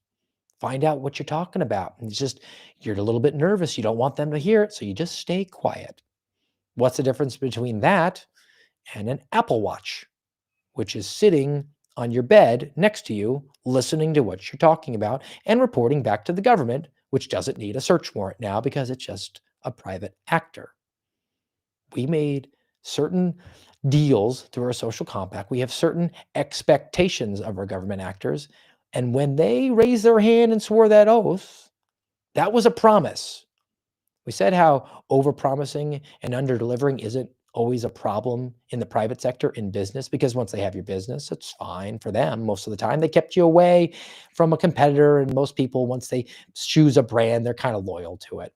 Find out what you're talking about. And it's just, you're a little bit nervous. You don't want them to hear it. So you just stay quiet. What's the difference between that and an Apple Watch, which is sitting on your bed next to you, listening to what you're talking about and reporting back to the government, which doesn't need a search warrant now because it's just a private actor? We made certain deals through our social compact. We have certain expectations of our government actors. And when they raised their hand and swore that oath, that was a promise. We said how overpromising and underdelivering isn't always a problem in the private sector in business, because once they have your business, it's fine for them. Most of the time, they kept you away from a competitor. And most people, once they choose a brand, they're kind of loyal to it.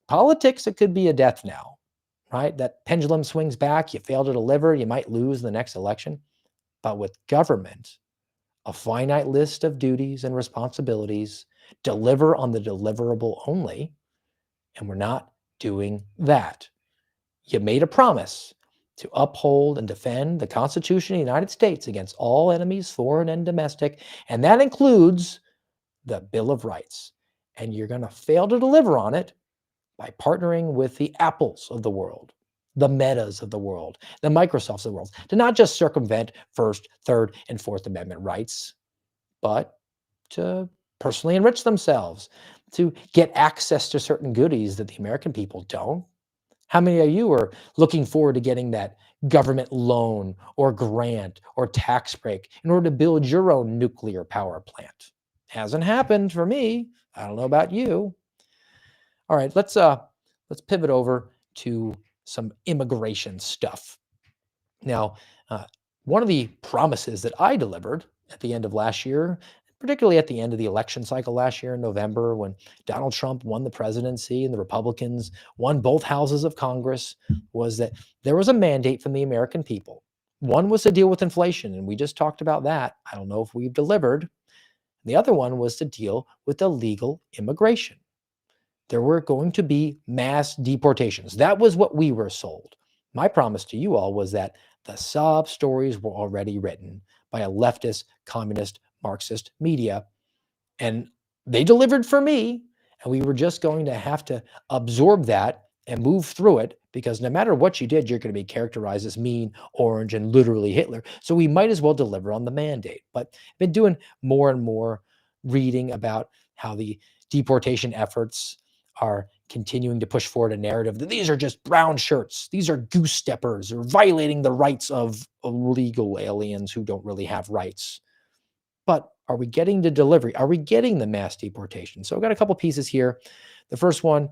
Politics, it could be a death knell, right? That pendulum swings back. You fail to deliver, you might lose the next election. But with government, a finite list of duties and responsibilities, deliver on the deliverable only, and we're not doing that. You made a promise to uphold and defend the Constitution of the United States against all enemies, foreign and domestic, and that includes the Bill of Rights. And you're going to fail to deliver on it by partnering with the Apples of the world, the Metas of the world, the Microsofts of the world, to not just circumvent First, Third, and Fourth Amendment rights, but to personally enrich themselves, to get access to certain goodies that the American people don't. How many of you are looking forward to getting that government loan or grant or tax break in order to build your own nuclear power plant? Hasn't happened for me. I don't know about you. All right, let's pivot over to some immigration stuff. Now, one of the promises that I delivered at the end of last year, particularly at the end of the election cycle last year in November, when Donald Trump won the presidency and the Republicans won both houses of Congress, was that there was a mandate from the American people. One was to deal with inflation, and we just talked about that. I don't know if we've delivered. The other one was to deal with illegal immigration. There were going to be mass deportations. That was what we were sold. My promise to you all was that the sob stories were already written by a leftist, communist, Marxist media, and they delivered for me. And we were just going to have to absorb that and move through it, because no matter what you did, you're going to be characterized as mean, orange, and literally Hitler. So we might as well deliver on the mandate. But I've been doing more and more reading about how the deportation efforts are continuing to push forward a narrative that these are just brown shirts, these are goose steppers, or violating the rights of illegal aliens who don't really have rights. But are we getting the delivery? Are we getting the mass deportation? So I've got a couple pieces here. The first one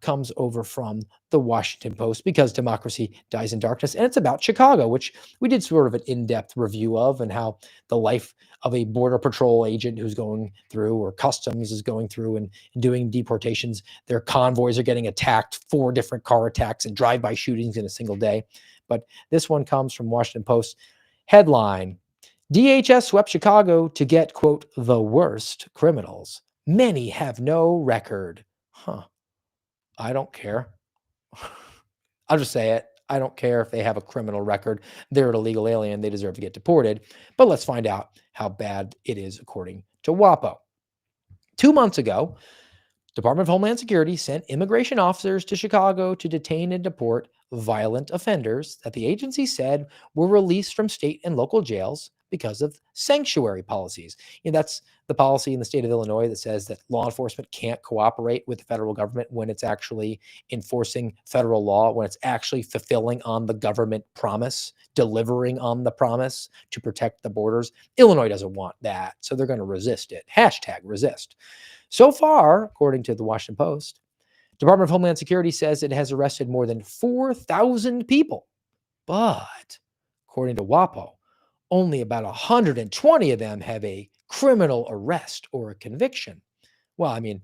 comes over from the Washington Post, because democracy dies in darkness. And it's about Chicago, which we did sort of an in-depth review of, and how the life of a border patrol agent who's going through, or customs is going through and doing deportations. Their convoys are getting attacked, 4 different car attacks and drive-by shootings in a single day. But this one comes from Washington Post. Headline: DHS swept Chicago to get, quote, the worst criminals. Many have no record. Huh. I don't care. I'll just say it. I don't care if they have a criminal record. They're an illegal alien. They deserve to get deported. But let's find out how bad it is according to WAPO. 2 months ago, Department of Homeland Security sent immigration officers to Chicago to detain and deport violent offenders that the agency said were released from state and local jails because of sanctuary policies. That's the policy in the state of Illinois that says that law enforcement can't cooperate with the federal government when it's actually enforcing federal law, when it's actually fulfilling on the government promise, delivering on the promise to protect the borders. Illinois doesn't want that, so they're going to resist it. #resist. So far, according to the Washington Post, Department of Homeland Security says it has arrested more than 4,000 people. But according to WAPO, only about 120 of them have a criminal arrest or a conviction. Well, I mean,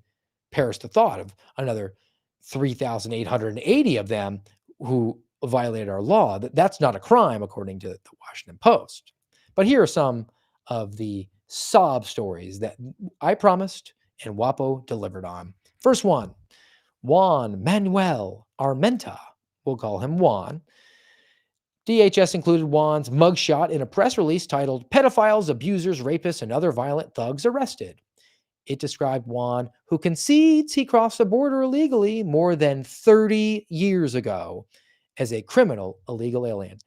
perish the thought of another 3,880 of them who violated our law. That's not a crime, according to the Washington Post. But here are some of the sob stories that I promised and WAPO delivered on. First one, Juan Manuel Armenta. We'll call him Juan. DHS included Juan's mugshot in a press release titled Pedophiles, Abusers, Rapists, and Other Violent Thugs Arrested. It described Juan, who concedes he crossed the border illegally more than 30 years ago, as a criminal illegal alien.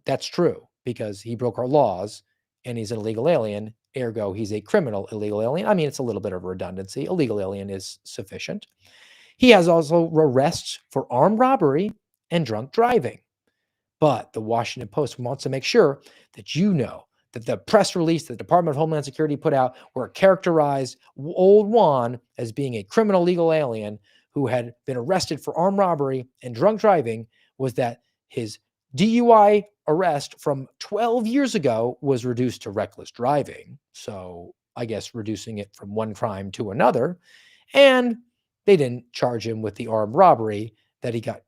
That's true because he broke our laws and he's an illegal alien. Ergo, he's a criminal illegal alien. I mean, it's a little bit of redundancy. Illegal alien is sufficient. He has also arrests for armed robbery and drunk driving. But the Washington Post wants to make sure that you know that the press release the Department of Homeland Security put out, where it characterized old Juan as being a criminal legal alien who had been arrested for armed robbery and drunk driving, was that his DUI arrest from 12 years ago was reduced to reckless driving. So I guess reducing it from one crime to another. And they didn't charge him with the armed robbery that he got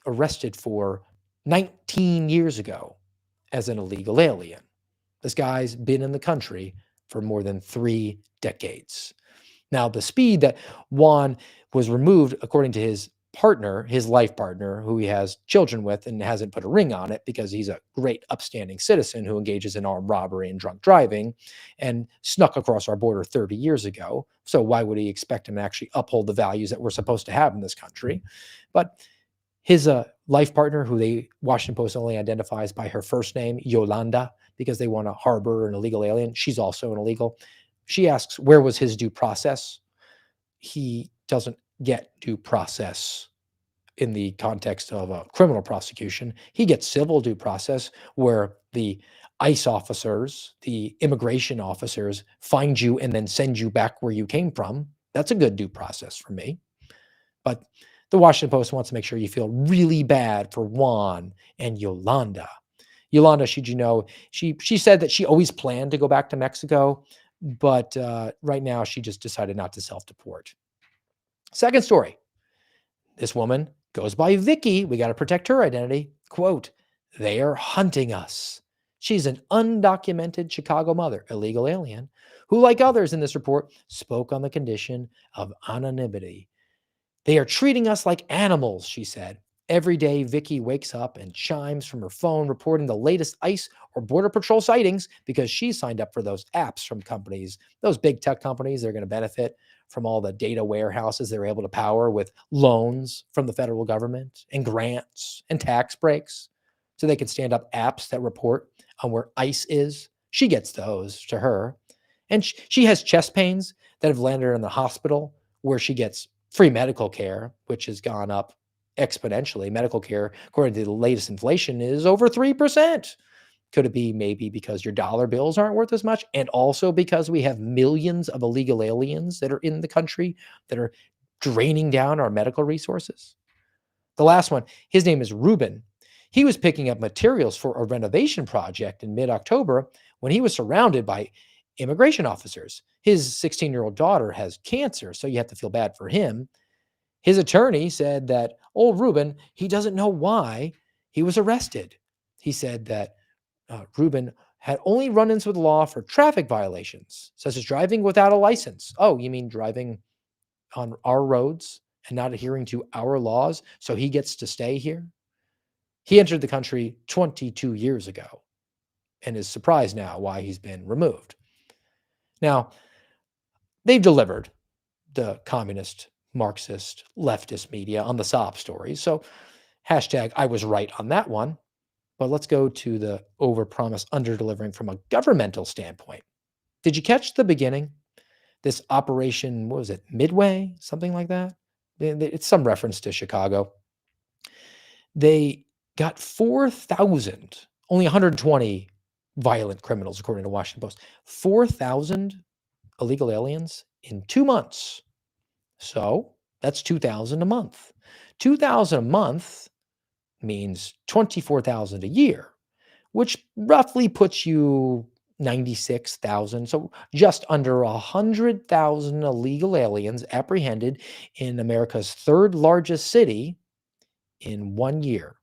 arrested for 19 years ago as an illegal alien. This guy's been in the country for more than 3 decades. Now, the speed that Juan was removed, according to his partner, his life partner, who he has children with and hasn't put a ring on it because he's a great upstanding citizen who engages in armed robbery and drunk driving and snuck across our border 30 years ago. So why would he expect him to actually uphold the values that we're supposed to have in this country? But his life partner, who the Washington Post only identifies by her first name, Yolanda, because they want to harbor an illegal alien. She's also an illegal. She asks, where was his due process? He doesn't get due process in the context of a criminal prosecution. He gets civil due process, where the ICE officers, the immigration officers, find you and then send you back where you came from. That's a good due process for me. But the Washington Post wants to make sure you feel really bad for Juan and Yolanda. Yolanda, should you know, she said that she always planned to go back to Mexico, but right now she just decided not to self-deport. Second story. This woman goes by Vicky. We got to protect her identity. Quote, they are hunting us. She's an undocumented Chicago mother, illegal alien, who, like others in this report, spoke on the condition of anonymity. They are treating us like animals, she said. Every day, Vicky wakes up and chimes from her phone reporting the latest ICE or Border Patrol sightings because she signed up for those apps from companies, those big tech companies. They're going to benefit from all the data warehouses they're able to power with loans from the federal government and grants and tax breaks. So they can stand up apps that report on where ICE is. She gets those to her. And she has chest pains that have landed her in the hospital, where she gets free medical care, which has gone up exponentially. Medical care, according to the latest inflation, is over 3%. Could it be maybe because your dollar bills aren't worth as much? And also because we have millions of illegal aliens that are in the country that are draining down our medical resources? The last one, his name is Ruben. He was picking up materials for a renovation project in mid-October when he was surrounded by immigration officers. His 16-year-old daughter has cancer, so you have to feel bad for him. His attorney said that old Ruben, he doesn't know why he was arrested. He said that Ruben had only run-ins with the law for traffic violations, such as driving without a license. Oh, you mean driving on our roads and not adhering to our laws, so he gets to stay here? He entered the country 22 years ago and is surprised now why he's been removed. Now, they've delivered, the communist, Marxist, leftist media, on the sob stories. So hashtag I was right on that one. But let's go to the overpromise, underdelivering from a governmental standpoint. Did you catch the beginning? This operation, what was it, Midway? Something like that? It's some reference to Chicago. They got 4,000, only 120 violent criminals, according to Washington Post. 4,000 illegal aliens in 2 months. So that's 2,000 a month. 2,000 a month means 24,000 a year, which roughly puts you 96,000. So just under 100,000 illegal aliens apprehended in America's third largest city in 1 year,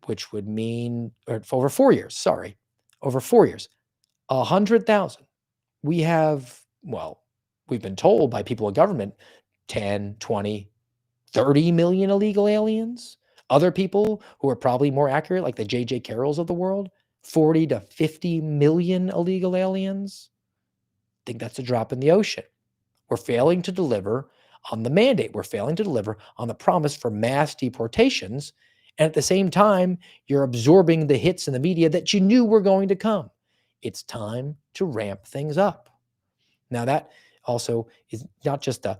which would mean, or over 4 years, sorry, over 4 years, 100,000. We have, well, we've been told by people in government 10, 20, 30 million illegal aliens. Other people who are probably more accurate, like the J.J. Carrolls of the world, 40 to 50 million illegal aliens. I think that's a drop in the ocean. We're failing to deliver on the mandate. We're failing to deliver on the promise for mass deportations. And at the same time, you're absorbing the hits in the media that you knew were going to come. It's time to ramp things up. Now, that also is not just the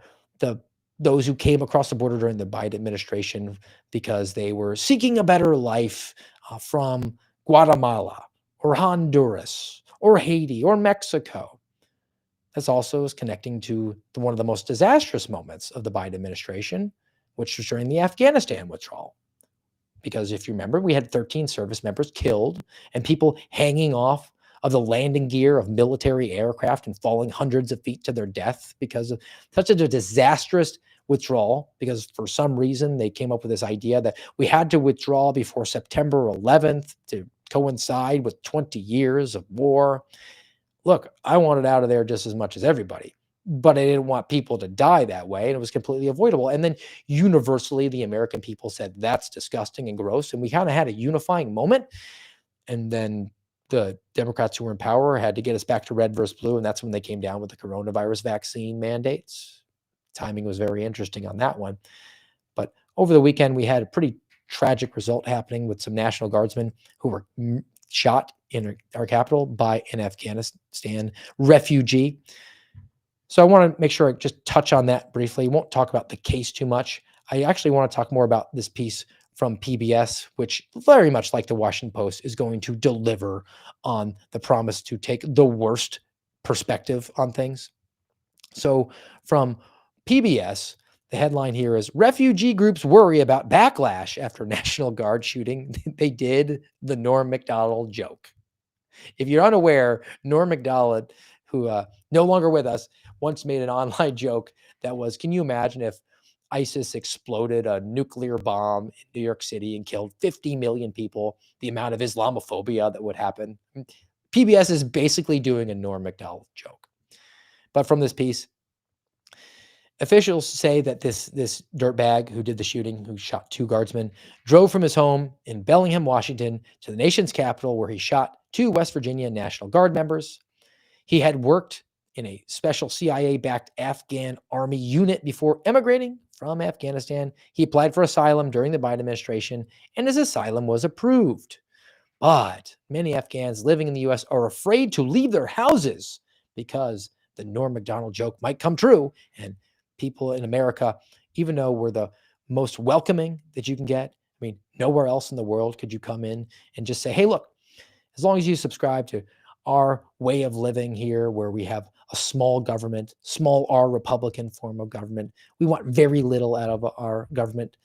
those who came across the border during the Biden administration because they were seeking a better life from Guatemala or Honduras or Haiti or Mexico. That's also is connecting to one of the most disastrous moments of the Biden administration, which was during the Afghanistan withdrawal. Because if you remember, we had 13 service members killed and people hanging off of the landing gear of military aircraft and falling hundreds of feet to their death because of such a disastrous withdrawal. Because for some reason, they came up with this idea that we had to withdraw before September 11th to coincide with 20 years of war. Look, I wanted out of there just as much as everybody, but I didn't want people to die that way, and it was completely avoidable. And then universally, the American people said, that's disgusting and gross, and we kind of had a unifying moment. And then the Democrats who were in power had to get us back to red versus blue, and that's when they came down with the coronavirus vaccine mandates. Timing was very interesting on that one. But over the weekend, we had a pretty tragic result happening with some National Guardsmen who were shot in our capital by an Afghanistan refugee. So I want to make sure I just touch on that briefly. Won't talk about the case too much. I actually want to talk more about this piece from PBS, which very much like the Washington Post is going to deliver on the promise to take the worst perspective on things. So from PBS, the headline here is refugee groups worry about backlash after National Guard shooting. They did the Norm Macdonald joke. If you're unaware, Norm Macdonald, who no longer with us, once made an online joke that was, can you imagine if ISIS exploded a nuclear bomb in New York City and killed 50 million people, the amount of Islamophobia that would happen? PBS is basically doing a Norm Macdonald joke. But from this piece, officials say that this dirtbag who did the shooting, who shot 2 guardsmen, drove from his home in Bellingham, Washington, to the nation's capital, where he shot 2 West Virginia National Guard members. He had worked in a special CIA-backed Afghan army unit before emigrating from Afghanistan. He applied for asylum during the Biden administration, and his asylum was approved. But many Afghans living in the U.S. are afraid to leave their houses because the Norm Macdonald joke might come true, and people in America, even though we're the most welcoming that you can get, I mean, nowhere else in the world could you come in and just say, hey, look, as long as you subscribe to our way of living here, where we have a small government, small R Republican form of government, we want very little out of our government,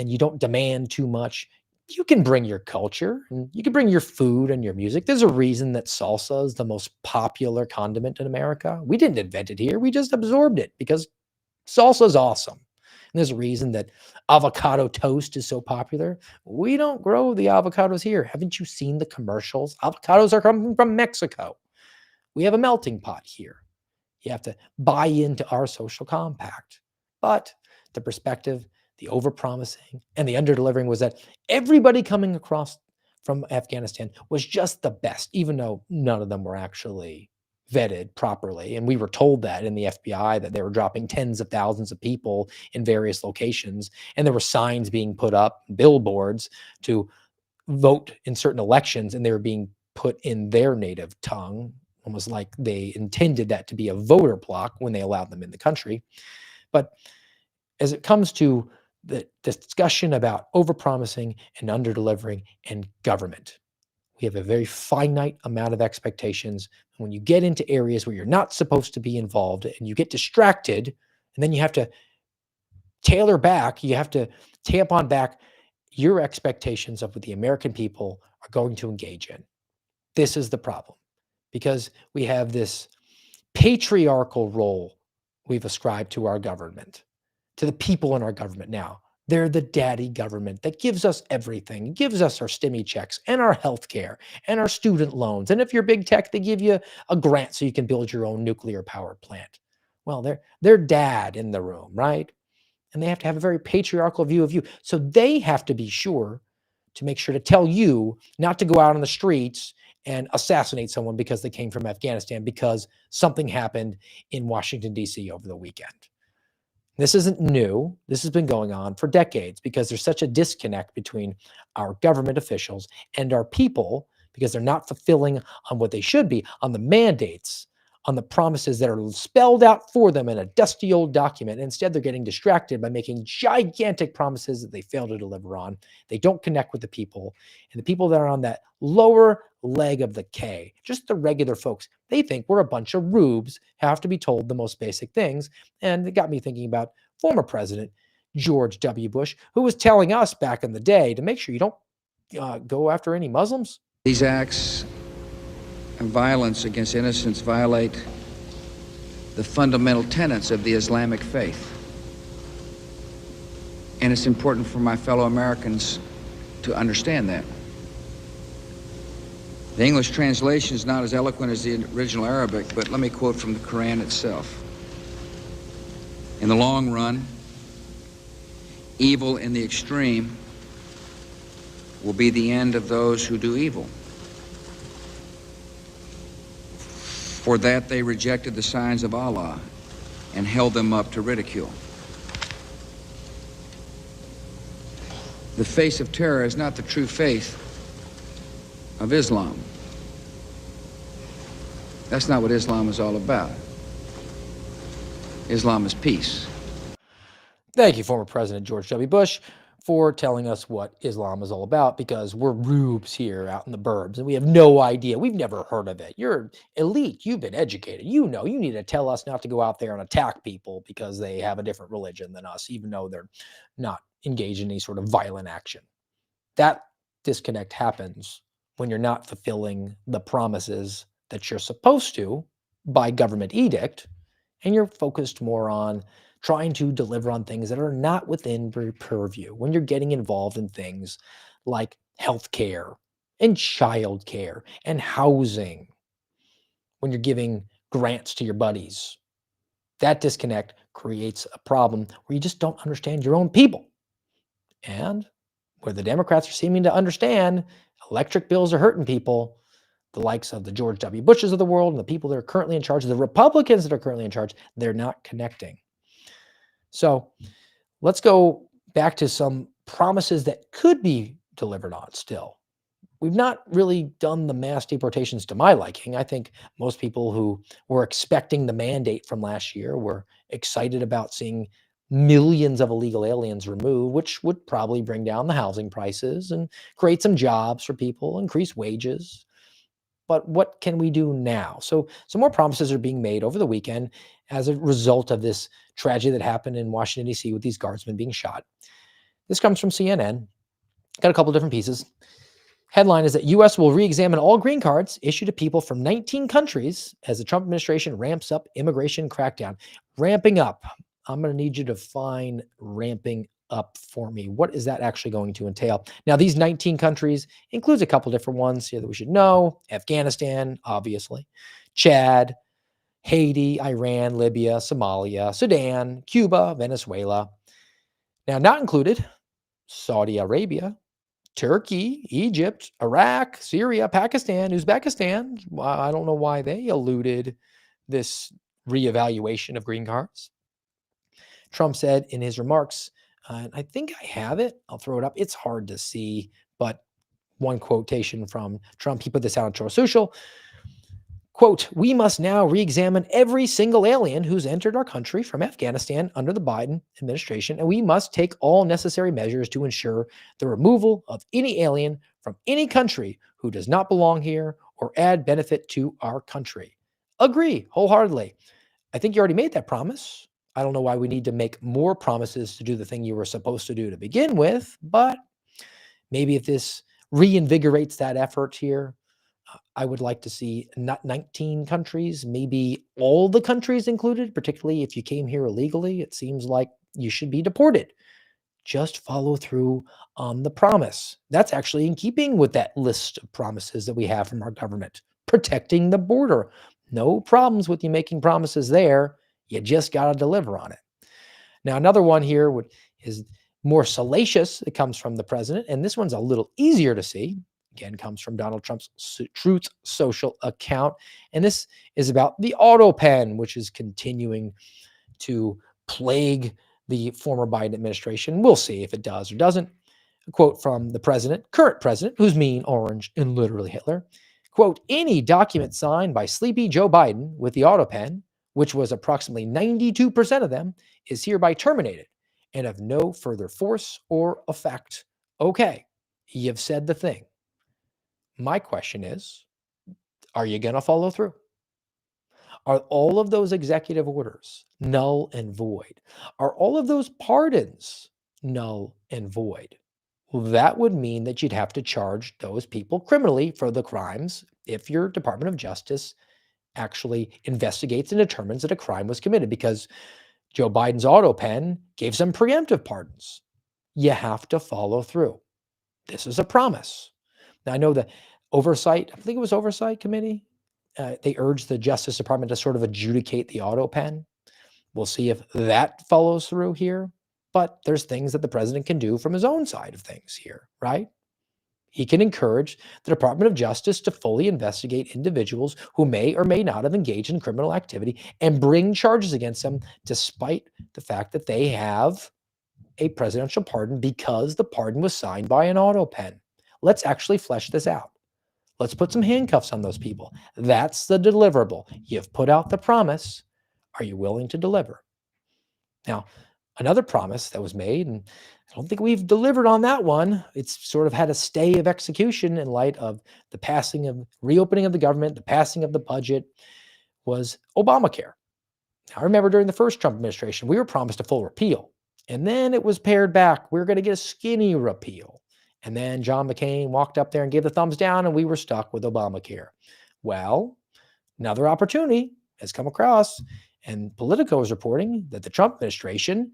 and you don't demand too much, you can bring your culture and you can bring your food and your music. There's a reason that salsa is the most popular condiment in America. We didn't invent it here. We just absorbed it because salsa is awesome. And there's a reason that avocado toast is so popular. We don't grow the avocados here. Haven't you seen the commercials? Avocados are coming from Mexico. We have a melting pot here. You have to buy into our social compact. But the perspective, the overpromising, and the underdelivering was that everybody coming across from Afghanistan was just the best, even though none of them were actually vetted properly. And we were told that in the FBI that they were dropping tens of thousands of people in various locations. And there were signs being put up, billboards to vote in certain elections, and they were being put in their native tongue, almost like they intended that to be a voter block when they allowed them in the country. But as it comes to the discussion about overpromising and underdelivering and government, we have a very finite amount of expectations. When you get into areas where you're not supposed to be involved and you get distracted, and then you have to tailor back, you have to tamp on back your expectations of what the American people are going to engage in. This is the problem. because we have this patriarchal role we've ascribed to our government, to the people in our government now. They're the daddy government that gives us everything, gives us our stimmy checks and our health care and our student loans. And if you're big tech, they give you a grant so you can build your own nuclear power plant. Well, they're dad in the room, right? And they have to have a very patriarchal view of you. So they have to be sure to make sure to tell you not to go out on the streets and assassinate someone because they came from Afghanistan because something happened in Washington, D.C. over the weekend. This isn't new. This has been going on for decades because there's such a disconnect between our government officials and our people because they're not fulfilling on what they should be, on the mandates, on the promises that are spelled out for them in a dusty old document. Instead, they're getting distracted by making gigantic promises that they fail to deliver on. They don't connect with the people. And the people that are on that lower leg of the K, just the regular folks, they think we're a bunch of rubes, have to be told the most basic things. And it got me thinking about former President George W. Bush, who was telling us back in the day to make sure you don't go after any Muslims. These acts of violence against innocents violate the fundamental tenets of the Islamic faith. And it's important for my fellow Americans to understand that. The English translation is not as eloquent as the original Arabic, but let me quote from the Quran itself. In the long run, evil in the extreme will be the end of those who do evil. For that they rejected the signs of Allah and held them up to ridicule. The face of terror is not the true faith of Islam. That's not what Islam is all about. Islam is peace. Thank you, former President George W. Bush, for telling us what Islam is all about, because we're rubes here out in the burbs and we have no idea. We've never heard of it. You're elite. You've been educated. You know, you need to tell us not to go out there and attack people because they have a different religion than us, even though they're not engaged in any sort of violent action. That disconnect happens when you're not fulfilling the promises that you're supposed to by government edict, and you're focused more on trying to deliver on things that are not within your purview. When you're getting involved in things like healthcare and childcare and housing, when you're giving grants to your buddies, that disconnect creates a problem where you just don't understand your own people. And where the Democrats are seeming to understand electric bills are hurting people, the likes of the George W. Bushes of the world and the people that are currently in charge, the Republicans that are currently in charge, they're not connecting. So let's go back to some promises that could be delivered on still. We've not really done the mass deportations to my liking. I think most people who were expecting the mandate from last year were excited about seeing millions of illegal aliens removed, which would probably bring down the housing prices and create some jobs for people, increase wages. But what can we do now? So some more promises are being made over the weekend as a result of this tragedy that happened in Washington, D.C. with these guardsmen being shot. This comes from CNN. Got a couple different pieces. Headline is that U.S. will re-examine all green cards issued to people from 19 countries as the Trump administration ramps up immigration crackdown. Ramping up. I'm going to need you to define ramping up for me. What is that actually going to entail? Now, these 19 countries includes a couple different ones here that we should know. Afghanistan, obviously. Chad, Haiti, Iran, Libya, Somalia, Sudan, Cuba, Venezuela. Now, not included, Saudi Arabia, Turkey, Egypt, Iraq, Syria, Pakistan, Uzbekistan. I don't know why they eluded this reevaluation of green cards. Trump said in his remarks, and I think I have it. I'll throw it up. It's hard to see, but one quotation from Trump, he put this out on Truth Social. Quote, "We must now re-examine every single alien who's entered our country from Afghanistan under the Biden administration, and we must take all necessary measures to ensure the removal of any alien from any country who does not belong here or add benefit to our country." Agree wholeheartedly. I think you already made that promise. I don't know why we need to make more promises to do the thing you were supposed to do to begin with, but maybe if this reinvigorates that effort here, I would like to see not 19 countries, maybe all the countries included, particularly if you came here illegally. It seems like you should be deported. Just follow through on the promise. That's actually in keeping with that list of promises that we have from our government. Protecting the border. No problems with you making promises there. You just got to deliver on it. Now, another one here is more salacious. It comes from the president, and this one's a little easier to see. Again, comes from Donald Trump's Truth Social account. And this is about the auto pen, which is continuing to plague the former Biden administration. We'll see if it does or doesn't. A quote from the president, current president, who's mean, orange, and literally Hitler. Quote, any document signed by sleepy Joe Biden with the auto pen, which was approximately 92% of them, is hereby terminated and of no further force or effect. Okay, you've said the thing. My question is, are you going to follow through? Are all of those executive orders null and void? Are all of those pardons null and void? Well, that would mean that you'd have to charge those people criminally for the crimes if your Department of Justice actually investigates and determines that a crime was committed, because Joe Biden's auto pen gave some preemptive pardons. You have to follow through. This is a promise. Now, I know the oversight, I think it was Oversight Committee, they urged the Justice Department to sort of adjudicate the auto pen. We'll see if that follows through here. But there's things that the president can do from his own side of things here, right? He can encourage the Department of Justice to fully investigate individuals who may or may not have engaged in criminal activity and bring charges against them, despite the fact that they have a presidential pardon because the pardon was signed by an auto pen. Let's actually flesh this out. Let's put some handcuffs on those people. That's the deliverable. You've put out the promise. Are you willing to deliver? Now, another promise that was made, and I don't think we've delivered on that one. It's sort of had a stay of execution in light of the passing of reopening of the government, the passing of the budget, was Obamacare. Now, I remember during the first Trump administration, we were promised a full repeal, and then it was pared back. We were going to get a skinny repeal. And then John McCain walked up there and gave the thumbs down, and we were stuck with Obamacare. Well, another opportunity has come across, and Politico is reporting that the Trump administration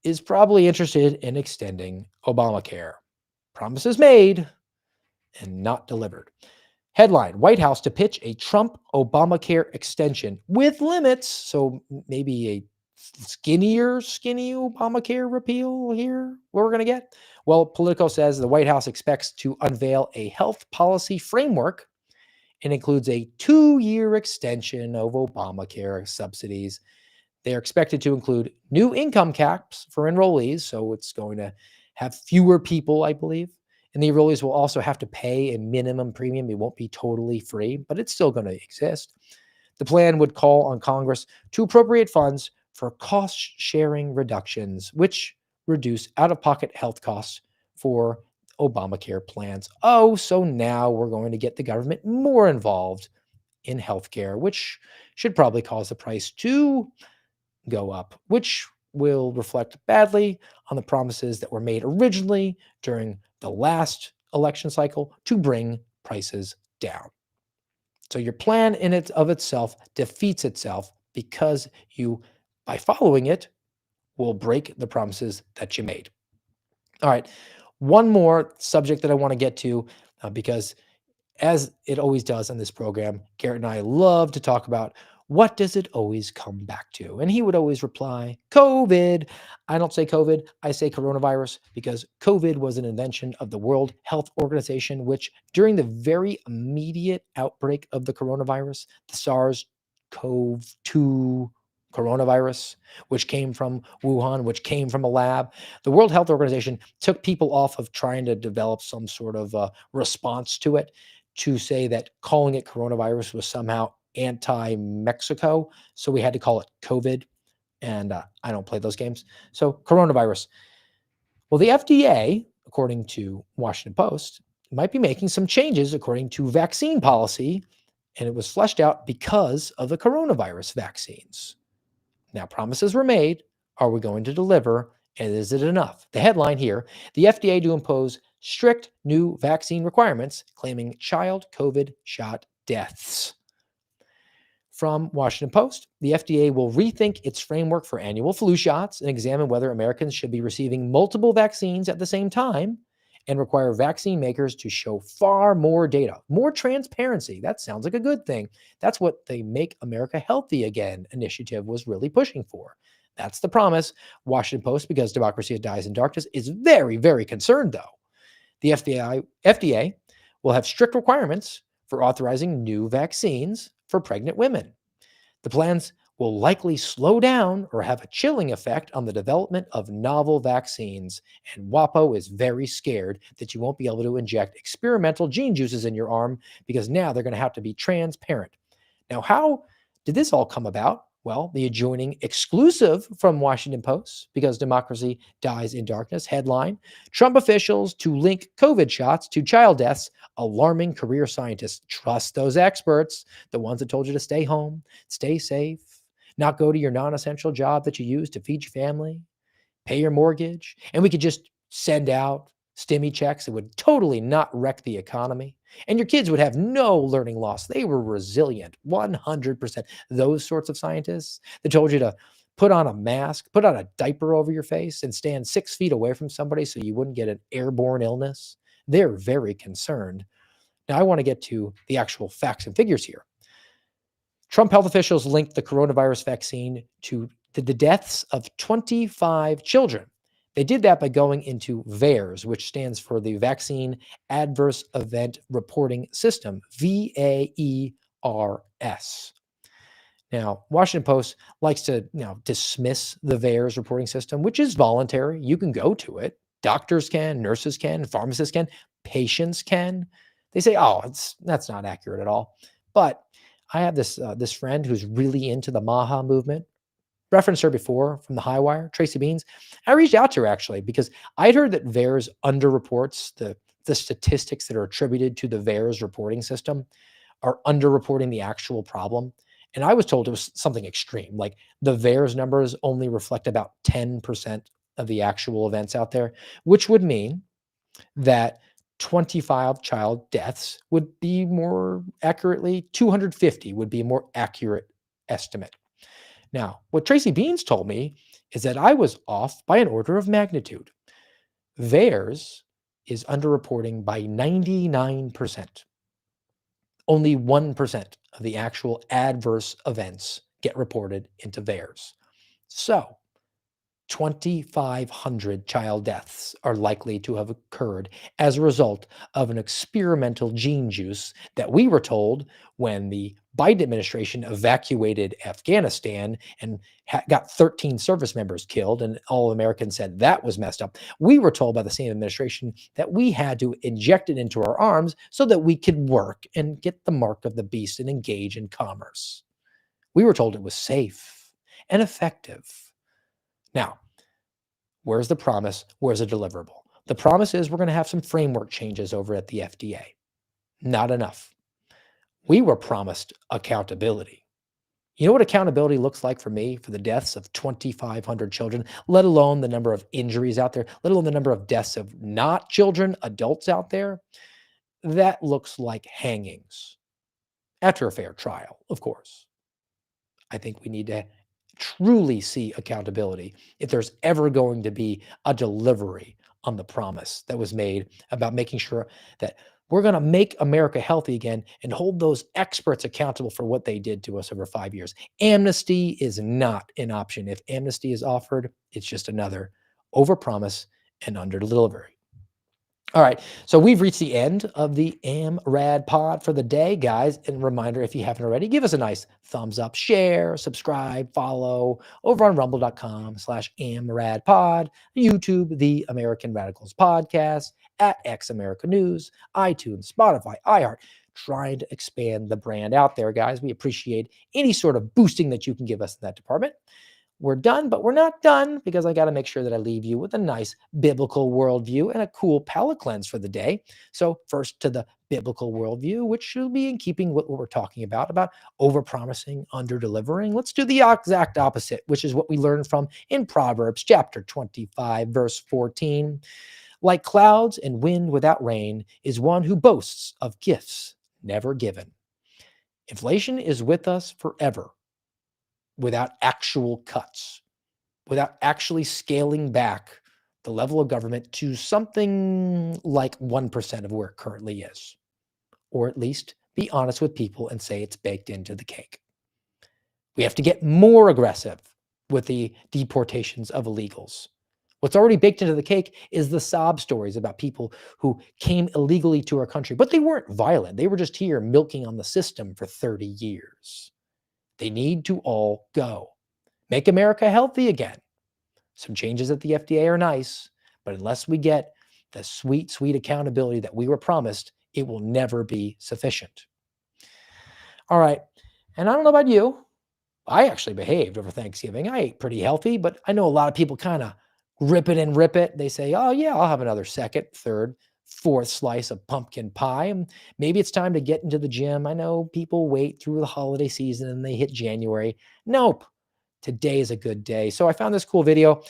is probably interested in extending Obamacare. Promises made and not delivered. Headline, White House to pitch a Trump Obamacare extension with limits. So maybe a skinny Obamacare repeal here, what we're going to get? Well, Politico says the White House expects to unveil a health policy framework and includes a 2-year extension of Obamacare subsidies. They're expected to include new income caps for enrollees, so it's going to have fewer people, I believe. And the enrollees will also have to pay a minimum premium. It won't be totally free, but it's still going to exist. The plan would call on Congress to appropriate funds for cost-sharing reductions, which reduce out-of-pocket health costs for Obamacare plans. Oh, so now we're going to get the government more involved in healthcare, which should probably cause the price to go up, which will reflect badly on the promises that were made originally during the last election cycle to bring prices down. So your plan in it of itself defeats itself because you, by following it, will break the promises that you made. All right, one more subject that I want to get to because as it always does on this program, Garrett and I love to talk about what does it always come back to? And he would always reply, COVID. I don't say COVID, I say coronavirus, because COVID was an invention of the World Health Organization, which during the very immediate outbreak of the coronavirus, the SARS-CoV-2 coronavirus, which came from Wuhan, which came from a lab, the World Health Organization took people off of trying to develop some sort of response to it, to say that calling it coronavirus was somehow anti-Mexico. So we had to call it COVID. And I don't play those games. So coronavirus. Well, the FDA, according to Washington Post, might be making some changes according to vaccine policy. And it was fleshed out because of the coronavirus vaccines. Now, promises were made. Are we going to deliver? And is it enough? The headline here, the FDA to impose strict new vaccine requirements, claiming child COVID shot deaths. From Washington Post, the FDA will rethink its framework for annual flu shots and examine whether Americans should be receiving multiple vaccines at the same time and require vaccine makers to show far more data, more transparency. That sounds like a good thing. That's what the Make America Healthy Again initiative was really pushing for. That's the promise. Washington Post, because democracy dies in darkness, is very, very concerned, though. The FDA will have strict requirements for authorizing new vaccines for pregnant women. The plans will likely slow down or have a chilling effect on the development of novel vaccines. And WAPO is very scared that you won't be able to inject experimental gene juices in your arm because now they're going to have to be transparent. Now, how did this all come about? Well, the adjoining exclusive from Washington Post, because democracy dies in darkness, headline, Trump officials to link COVID shots to child deaths, alarming career scientists. Trust those experts, the ones that told you to stay home, stay safe, not go to your non-essential job that you use to feed your family, pay your mortgage, and we could just send out stimmy checks that would totally not wreck the economy. And your kids would have no learning loss. They were resilient, 100%. Those sorts of scientists that told you to put on a mask, put on a diaper over your face, and stand 6 feet away from somebody so you wouldn't get an airborne illness, they're very concerned. Now, I want to get to the actual facts and figures here. Trump health officials linked the coronavirus vaccine to the deaths of 25 children. They did that by going into VAERS, which stands for the Vaccine Adverse Event Reporting System, VAERS. Now, Washington Post likes to dismiss the VAERS reporting system, which is voluntary. You can go to it. Doctors can, nurses can, pharmacists can, patients can. They say, oh, that's not accurate at all. But I have this friend who's really into the MAHA movement. Referenced her before from the High Wire, Tracy Beans. I reached out to her actually because I'd heard that VAERS underreports the statistics that are attributed to the VAERS reporting system are underreporting the actual problem. And I was told it was something extreme, like the VAERS numbers only reflect about 10% of the actual events out there, which would mean that 25 child deaths would be more accurately, 250 would be a more accurate estimate. Now, what Tracy Beans told me is that I was off by an order of magnitude. VAERS is underreporting by 99%. Only 1% of the actual adverse events get reported into VAERS. So, 2,500 child deaths are likely to have occurred as a result of an experimental gene juice that we were told when the Biden administration evacuated Afghanistan and got 13 service members killed, and all Americans said that was messed up. We were told by the same administration that we had to inject it into our arms so that we could work and get the mark of the beast and engage in commerce. We were told it was safe and effective. Now, where's the promise? Where's the deliverable? The promise is we're going to have some framework changes over at the FDA. Not enough. We were promised accountability. You know what accountability looks like for me for the deaths of 2,500 children, let alone the number of injuries out there, let alone the number of deaths of not children, adults out there? That looks like hangings after a fair trial, of course. I think we need to truly see accountability if there's ever going to be a delivery on the promise that was made about making sure that we're going to make America healthy again and hold those experts accountable for what they did to us over 5 years. Amnesty is not an option. If amnesty is offered, it's just another overpromise and underdelivery. All right, so we've reached the end of the AmRad pod for the day, guys. And reminder, if you haven't already, give us a nice thumbs up, share, subscribe, follow over on rumble.com/AmRadPod, YouTube, The American Radicals Podcast, at X America News, iTunes, Spotify, iHeart. Trying to expand the brand out there, guys. We appreciate any sort of boosting that you can give us in that department. We're done, but we're not done because I got to make sure that I leave you with a nice biblical worldview and a cool palate cleanse for the day. So first to the biblical worldview, which should be in keeping with what we're talking about overpromising, underdelivering. Let's do the exact opposite, which is what we learned from in Proverbs chapter 25, verse 14. Like clouds and wind without rain is one who boasts of gifts never given. Inflation is with us forever without actual cuts, without actually scaling back the level of government to something like 1% of where it currently is. Or at least be honest with people and say it's baked into the cake. We have to get more aggressive with the deportations of illegals. What's already baked into the cake is the sob stories about people who came illegally to our country, but they weren't violent. They were just here milking on the system for 30 years. They need to all go. Make America healthy again. Some changes at the FDA are nice, but unless we get the sweet, sweet accountability that we were promised, it will never be sufficient. All right. And I don't know about you. I actually behaved over Thanksgiving. I ate pretty healthy, but I know a lot of people kind of rip it and rip it. They say, oh, yeah, I'll have another second, third, fourth slice of pumpkin pie. And maybe it's time to get into the gym. I know people wait through the holiday season and they hit January. Nope. Today is a good day. So I found this cool video.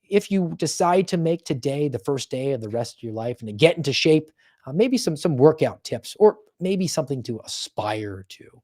If you decide to make today the first day of the rest of your life and to get into shape, maybe some workout tips or maybe something to aspire to.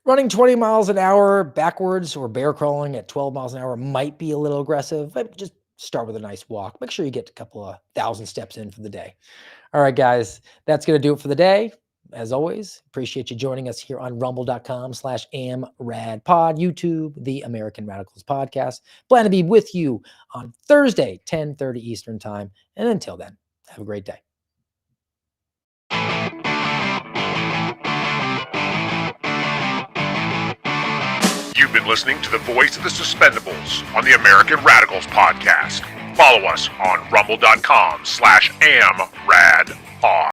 Running 20 miles an hour backwards or bear crawling at 12 miles an hour might be a little aggressive, but just start with a nice walk. Make sure you get a couple of 1,000 steps in for the day. All right, guys, that's going to do it for the day. As always, appreciate you joining us here on rumble.com/amradpod, YouTube, the American Radicals Podcast. Plan to be with you on Thursday, 10:30 Eastern Time. And until then, have a great day. You've been listening to the voice of the Suspendables on the American Radicals Podcast. Follow us on rumble.com/amradpod.